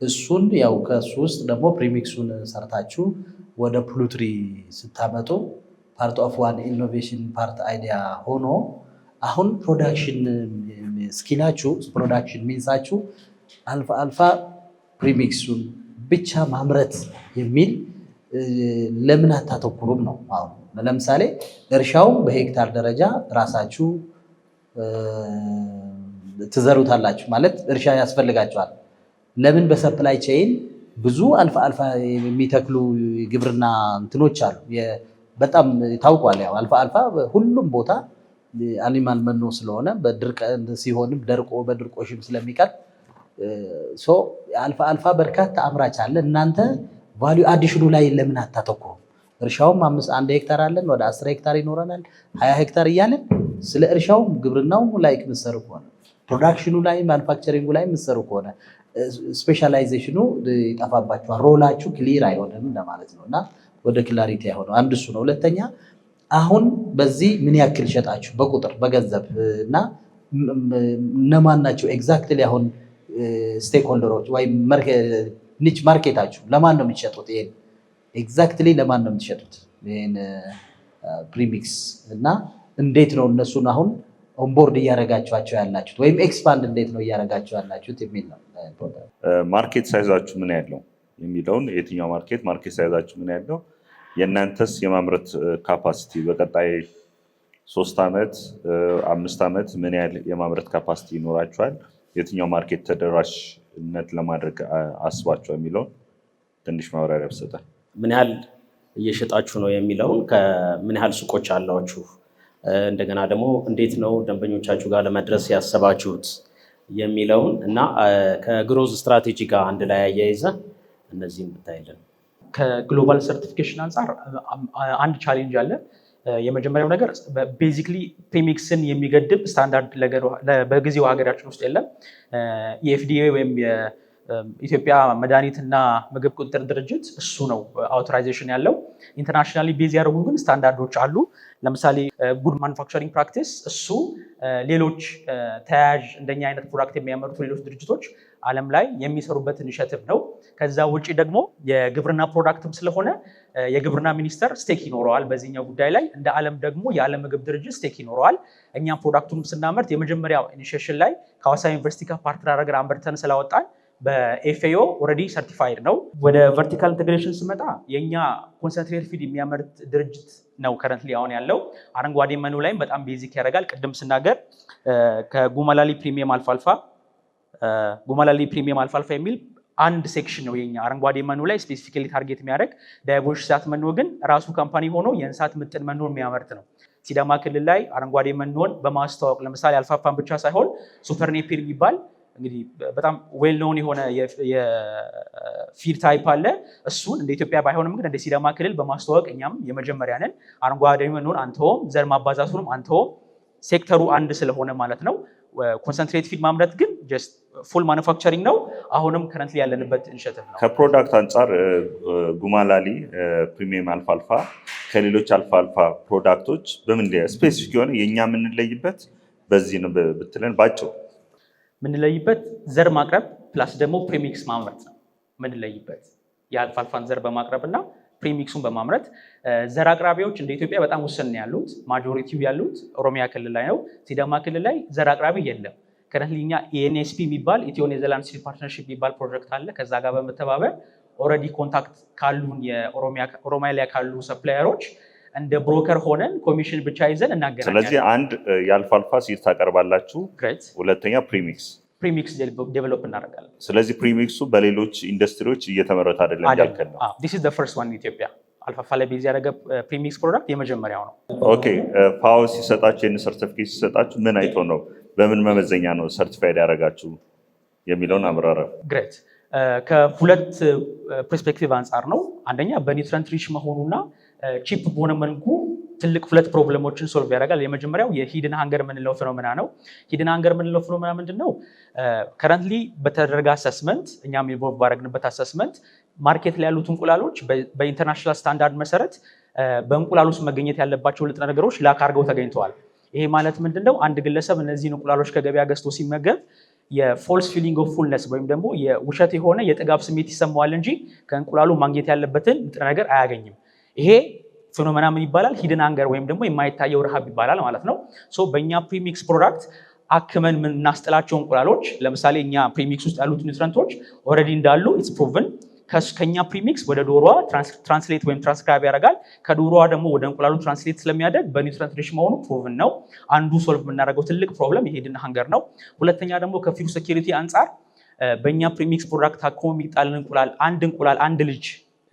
እሱን ያው ከሱ ውስጥ ደግሞ ፕሪሚክሱን ሰርታችሁ ወደ ፕሉትሪ ስታመጡ ፓርት ኦፍ ዋን ኢኖቬሽን ፓርት አይዲያ ሆኖ አሁን ፕሮዳክሽን ስኪላችሁ ፕሮዳክሽን ሚንሳችሁ አልፋ ፕሪሚክሱን ብቻ ማምረት የሚል ለምን አታተኩሩም ነው። አሁን ለምሳሌ እርሻው በሄክታር ደረጃ ራሳችሁ ትዘሩታላችሁ ማለት እርሻ ያስፈልጋችኋል። ለምን በሰፕላይ ቼይን ብዙ አልፋ የሚተክሉ ግብርና እንትኖች አሉ። በጣም ታውቋል። ያው አልፋ ሁሉም ቦታ አኒማል መኖ ስለሆነ በድርቅ ሲሆንም ደርቆ በድርቆሽም ስለሚቀር አልፋ በርካታ አምራች አለ። እናንተ ቫልዩ አዲሽኑ ላይ ለምን አታተኩሩ? እርሻውም 1 ሄክታር አለን፣ ወደ 10 ሄክታር ይኖረናል፣ 20 ሄክታር እያለን ስለ እርሻው ግብርናው ላይ የምትሰሩ ከሆነ ፕሮዳክሽኑ ላይ ማኑፋክቸሪንጉ ላይ የምትሰሩ ከሆነ ስፔሻላይዜሽኑ ይጠፋባችኋል። ሮላችሁ ክሊር አይሆንም ለማለት ነው እና ወደ ክላሪቲ አይሆንም። አንድ እሱ ነው። ሁለተኛ አሁን በዚህ ምን ያክል ሸጣችሁ በቁጥር በገንዘብ እና እነማን ናቸው ኤግዛክትሊ አሁን ስቴክሆልደሮች ወይም ኒች ማርኬታችሁ ለማን ነው የሚሸጡት? ይሄን ኤግዛክትሊ ለማን ነው የምትሸጡት? ይሄን ፕሪሚክስ እና እንዴት ነው እነሱን አሁን ኦንቦርድ እያደረጋችኋቸው ያላችሁት ወይም ኤክስፓንድ እንዴት ነው እያደረጋችሁ ያላችሁት የሚል ነው። ማርኬት ሳይዛችሁ ምን ያለው የሚለውን የትኛው ማርኬት ሳይዛችሁ ምን ያለው፣ የእናንተስ የማምረት ካፓሲቲ በቀጣይ 3 ዓመት 5 ዓመት ምን ያህል የማምረት ካፓሲቲ ይኖራችኋል፣ የትኛው ማርኬት ተደራሽነት ለማድረግ አስባችሁ የሚለውን ትንሽ ማብራሪያ ብሰጣል። ምን ያህል እየሸጣችሁ ነው የሚለውን ከምን ያህል ሱቆች አላችሁ፣ እንደገና ደግሞ እንዴት ነው ደንበኞቻችሁ ጋር ለመድረስ ያሰባችሁት የሚለውን እና ከግሮዝ ስትራቴጂ ጋር አንድ ላይ አያይዘ እነዚህም ብታይልን። ከግሎባል ሰርቲፊኬሽን አንጻር አንድ ቻሌንጅ አለ። የመጀመሪያው ነገር ቤዚክሊ ፕሪሚክስን የሚገድብ ስታንዳርድ በጊዜው ሀገራችን ውስጥ የለም። የኤፍዲኤ ወይም የኢትዮጵያ መድኃኒትና ምግብ ቁጥጥር ድርጅት እሱ ነው አውቶራይዜሽን ያለው። ኢንተርናሽናሊ ቤዝ ያደረጉ ግን ስታንዳርዶች አሉ። ለምሳሌ ጉድ ማኑፋክቸሪንግ ፕራክቲስ እሱ ሌሎች ተያያዥ እንደኛ አይነት ፕሮዳክት የሚያመርቱ ሌሎች ድርጅቶች ዓለም ላይ የሚሰሩበት ኢኒሼቲቭ ነው። ከዛ ውጭ ደግሞ የግብርና ፕሮዳክትም ስለሆነ የግብርና ሚኒስቴር ስቴክ ይኖረዋል በዚህኛው ጉዳይ ላይ። እንደ ዓለም ደግሞ የዓለም ምግብ ድርጅት ስቴክ ይኖረዋል። እኛም ፕሮዳክቱንም ስናመርት የመጀመሪያው ኢኒሺዬሽን ላይ ከሐዋሳ ዩኒቨርሲቲ ጋር ፓርትነር አድርገን አምርተን ስላወጣን በኤፍኤኦ ኦልሬዲ ሰርቲፋይድ ነው። ወደ ቨርቲካል ኢንቴግሬሽን ስመጣ የኛ ኮንሰንትሬት ፊድ የሚያመርት ድርጅት ነው ከረንትሊ አሁን ያለው። አረንጓዴ መኖ ላይም በጣም ቤዚክ ያደርጋል። ቅድም ስናገር ከጉማላሊ ፕሪሚየም አልፋልፋ የሚል አንድ ሴክሽን ነው የኛ አረንጓዴ መኖ ላይ ስፔሲፊካሊ ታርጌት የሚያደርግ። ዳይቦሽ እንስሳት መኖ ግን ራሱ ካምፓኒ ሆኖ የእንስሳት ምጥን መኖ የሚያመርት ነው። ሲዳማ ክልል ላይ አረንጓዴ መኖን በማስተዋወቅ ለምሳሌ አልፋፋን ብቻ ሳይሆን ሱፐር ኔፒር የሚባል እንግዲህ በጣም ዌል ኖውን የሆነ የፊድ ታይፕ አለ። እሱን እንደ ኢትዮጵያ ባይሆንም ግን እንደ ሲዳማ ክልል በማስተዋወቅ እኛም የመጀመሪያ ነን። አረንጓዴ መኖን አንተውም፣ ዘር ማባዛቱንም አንተውም፣ ሴክተሩ አንድ ስለሆነ ማለት ነው። ኮንሰንትሬት ፊድ ማምረት ግን ጀስት ፉል ማኑፋክቸሪንግ ነው። አሁንም ከረንትሊ ያለንበት ኢኒሼቲቭ ነው። ከፕሮዳክት አንጻር ጉማላሊ ፕሪሚየም አልፋልፋ ከሌሎች አልፋልፋ ፕሮዳክቶች በምን ስፔሲፊክ የሆነ የእኛ የምንለይበት በዚህ ነው ብትለን ባጭሩ? ምንለይበት ዘር ማቅረብ ፕላስ ደግሞ ፕሪሚክስ ማምረት ነው ምንለይበት። የአልፋልፋን ዘር በማቅረብ እና ፕሪሚክሱን በማምረት ዘር አቅራቢዎች እንደ ኢትዮጵያ በጣም ውስን ያሉት፣ ማጆሪቲው ያሉት ኦሮሚያ ክልል ላይ ነው። ሲዳማ ክልል ላይ ዘር አቅራቢ የለም። ከረንትሊኛ የኤንኤስፒ የሚባል ኢትዮ ኔዘርላንድ ሲድ ፓርትነርሺፕ የሚባል ፕሮጀክት አለ። ከዛ ጋር በመተባበር ኦልሬዲ ኮንታክት ካሉን የኦሮሚያ ላይ ካሉ ሰፕላየሮች እንደ ብሮከር ሆነን ኮሚሽን ብቻ ይዘን እናገናኛለን። ስለዚህ አንድ የአልፋልፋ ሲድ ታቀርባላችሁ፣ ሁለተኛ ፕሪሚክስ ዴቨሎፕ እናደርጋለን። ስለዚህ ፕሪሚክሱ በሌሎች ኢንዱስትሪዎች እየተመረተ አይደለም ያልከን ነው? ዲስ ኢዝ ዘ ፈርስት ዋን ኢትዮጵያ አልፋልፋ ላይ ቤዝ ያደረገ ፕሪሚክስ ፕሮዳክት የመጀመሪያው ነው። ኦኬ ፋኦ ሲሰጣችሁ ይህን ሰርቲፊኬት ሲሰጣችሁ ምን አይቶ ነው በምን መመዘኛ ነው ሰርቲፋይድ ያደረጋችሁ የሚለውን አብራራ። ግሬት ከሁለት ፐርስፔክቲቭ አንጻር ነው። አንደኛ በኒውትረንት ሪች መሆኑና ቺፕ በሆነ መልኩ ትልቅ ሁለት ፕሮብለሞችን ሶልቭ ያደርጋል። የመጀመሪያው የሂድን ሃንገር የምንለው ፌኖሜና ነው። ሂድን ሃንገር የምንለው ፌኖሜና ምንድን ነው? ከረንትሊ በተደረገ አሰስመንት እኛም ኢንቮልቭ ባደረግንበት አሰስመንት ማርኬት ላይ ያሉት እንቁላሎች በኢንተርናሽናል ስታንዳርድ መሰረት በእንቁላል ውስጥ መገኘት ያለባቸው ንጥረ ነገሮች ላክ አድርገው ተገኝተዋል። ይሄ ማለት ምንድን ነው? አንድ ግለሰብ እነዚህን እንቁላሎች ከገበያ ገዝቶ ሲመገብ የፎልስ ፊሊንግ ኦፍ ፉልነስ ወይም ደግሞ የውሸት የሆነ የጥጋብ ስሜት ይሰማዋል እንጂ ከእንቁላሉ ማግኘት ያለበትን ንጥረ ነገር አያገኝም። ይሄ ፌኖሜና ምን ይባላል? ሂድን ሃንገር ወይም ደግሞ የማይታየው ረሃብ ይባላል ማለት ነው። ሶ በእኛ ፕሪሚክስ ፕሮዳክት አክመን የምናስጥላቸው እንቁላሎች ለምሳሌ እኛ ፕሪሚክስ ውስጥ ያሉት ኒውትረንቶች ኦልሬዲ እንዳሉ ኢትስ ፕሩቭን ከኛ ፕሪሚክስ ወደ ዶሮዋ ትራንስሌት ወይም ትራንስክራይብ ያደርጋል። ከዶሮዋ ደግሞ ወደ እንቁላሉ ትራንስሌት ስለሚያደርግ በኒውትረንት ሪች መሆኑ ፕሩቭን ነው። አንዱ ሶልቭ የምናደርገው ትልቅ ፕሮብለም የሂድን ሃንገር ነው። ሁለተኛ ደግሞ ከፉድ ሴኩሪቲ አንጻር በእኛ ፕሪሚክስ ፕሮዳክት ታክሞ የሚጣልን እንቁላል አንድ ልጅ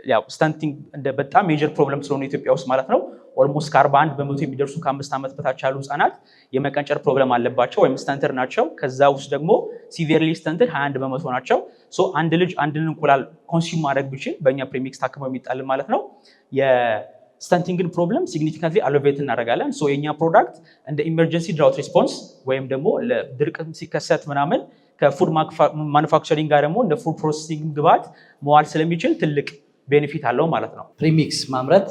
ያው ስታንቲንግ እንደ በጣም ሜጀር ፕሮብለም ስለሆነ ኢትዮጵያ ውስጥ ማለት ነው ኦልሞስት ከ41 በመቶ የሚደርሱ ከ5 ዓመት በታች ያሉ ህጻናት የመቀንጨር ፕሮብለም አለባቸው ወይም ስተንትር ናቸው። ከዛ ውስጥ ደግሞ ሲቪርሊ ስተንትር 21 በመቶ ናቸው። ሶ አንድ ልጅ አንድን እንቁላል ኮንሱም ማድረግ ቢችል በእኛ ፕሪሚክስ ታክመው የሚጣል ማለት ነው የስተንቲንግን ፕሮብለም ሲግኒፊካንትሊ አሎቬት እናደርጋለን። ሶ የኛ ፕሮዳክት እንደ ኢመርጀንሲ ድራውት ሪስፖንስ ወይም ደግሞ ለድርቅ ሲከሰት ምናምን ከፉድ ማኑፋክቸሪንግ ጋር ደግሞ እንደ ፉድ ፕሮሰሲንግ ግብዓት መዋል ስለሚችል ትልቅ ቤኔፊት አለው ማለት ነው። ፕሪሚክስ ማምረት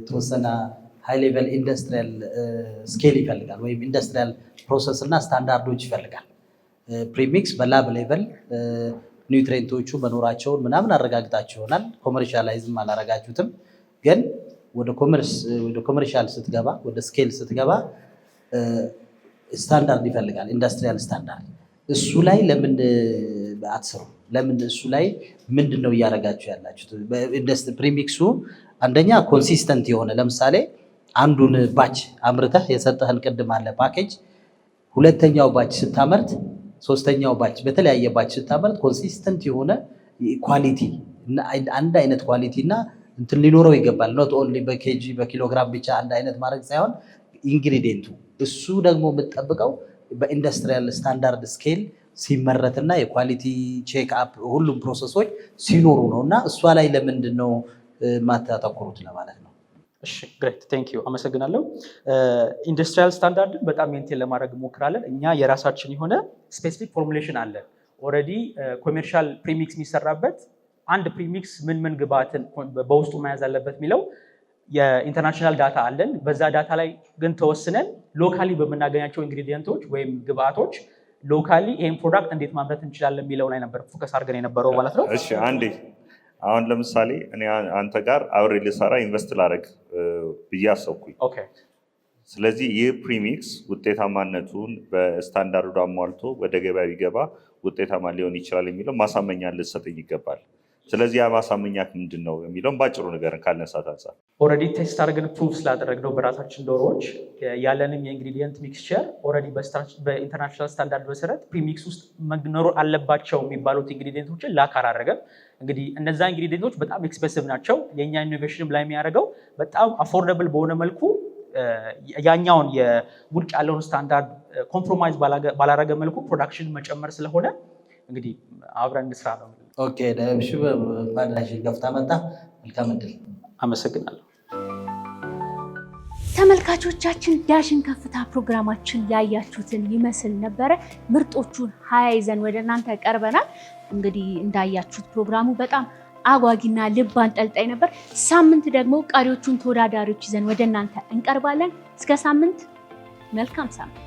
ተወሰነ ሃይ ሌቨል ኢንዱስትሪያል ስኬል ይፈልጋል ወይም ኢንዱስትሪያል ፕሮሰስ እና ስታንዳርዶች ይፈልጋል። ፕሪሚክስ በላብ ሌቨል ኒውትሪየንቶቹ መኖራቸውን ምናምን አረጋግጣችሁ ይሆናል። ኮመርሻላይዝም አላረጋችሁትም፣ ግን ወደ ኮመርሻል ስትገባ ወደ ስኬል ስትገባ ስታንዳርድ ይፈልጋል፣ ኢንዱስትሪያል ስታንዳርድ። እሱ ላይ ለምን አትሰሩ? ለምን እሱ ላይ ምንድን ነው እያደረጋችሁ ያላችሁት? ፕሪሚክሱ አንደኛ ኮንሲስተንት የሆነ ለምሳሌ አንዱን ባች አምርተህ የሰጠህን ቅድም አለ ፓኬጅ፣ ሁለተኛው ባች ስታመርት፣ ሶስተኛው ባች በተለያየ ባች ስታመርት ኮንሲስተንት የሆነ ኳሊቲ አንድ አይነት ኳሊቲ እና እንትን ሊኖረው ይገባል። ኖት ኦንሊ በኬጂ በኪሎግራም ብቻ አንድ አይነት ማድረግ ሳይሆን ኢንግሪዲየንቱ እሱ ደግሞ የምትጠብቀው በኢንዱስትሪያል ስታንዳርድ ስኬል ሲመረትና የኳሊቲ ቼክ አፕ ሁሉም ፕሮሰሶች ሲኖሩ ነው። እና እሷ ላይ ለምንድን ነው ማታተኩሩት ለማለት ነው። እሺ ግሬት ቴንክ ዩ አመሰግናለሁ። ኢንዱስትሪያል ስታንዳርድን በጣም ሜንቴን ለማድረግ እንሞክራለን። እኛ የራሳችን የሆነ ስፔሲፊክ ፎርሙሌሽን አለ። ኦልሬዲ ኮሜርሻል ፕሪሚክስ የሚሰራበት አንድ ፕሪሚክስ ምን ግብአትን በውስጡ መያዝ አለበት የሚለው የኢንተርናሽናል ዳታ አለን። በዛ ዳታ ላይ ግን ተወስነን ሎካሊ በምናገኛቸው ኢንግሪዲየንቶች ወይም ግብአቶች ሎካሊ ይሄን ፕሮዳክት እንዴት ማምረት እንችላለን የሚለው ላይ ነበር ፎከስ አድርገን የነበረው ማለት ነው። እሺ አንዴ አሁን ለምሳሌ እኔ አንተ ጋር አብሬ ልሰራ ኢንቨስት ላደርግ ብዬ አሰብኩኝ። ኦኬ። ስለዚህ ይህ ፕሪሚክስ ውጤታማነቱን በስታንዳርዱ አሟልቶ ወደ ገበያ ቢገባ ውጤታማ ሊሆን ይችላል የሚለው ማሳመኛ ልትሰጠኝ ይገባል። ስለዚህ ያ ማሳመኛ ምንድን ነው የሚለውን ባጭሩ ነገርን ካልነሳት አንጻር ኦልሬዲ ቴስት አድርገን ፕሩቭ ስላደረግነው በራሳችን ዶሮዎች ያለንም የኢንግሪዲየንት ሚክስቸር ኦልሬዲ በኢንተርናሽናል ስታንዳርድ መሰረት ፕሪሚክስ ውስጥ መኖር አለባቸው የሚባሉት ኢንግሪዲየንቶችን ላክ አላደረገም። እንግዲህ እነዛ ኢንግሪዲየንቶች በጣም ኤክስፔንሲቭ ናቸው። የእኛ ኢኖቬሽንም ላይ የሚያደርገው በጣም አፎርደብል በሆነ መልኩ ያኛውን የውጭ ያለውን ስታንዳርድ ኮምፕሮማይዝ ባላረገ መልኩ ፕሮዳክሽን መጨመር ስለሆነ እንግዲህ አብረን እንስራ ነው። ኦኬ ዳይብሽ ባዳሽን ገፍታ መጣ። መልካም እድል። አመሰግናለሁ። ተመልካቾቻችን ዳሽን ከፍታ ፕሮግራማችን ያያችሁትን ይመስል ነበረ። ምርጦቹን 20 ይዘን ወደ እናንተ ቀርበናል። እንግዲህ እንዳያችሁት ፕሮግራሙ በጣም አጓጊና ልብ አንጠልጣይ ነበር። ሳምንት ደግሞ ቀሪዎቹን ተወዳዳሪዎች ይዘን ወደ እናንተ እንቀርባለን። እስከ ሳምንት መልካም ሳምንት።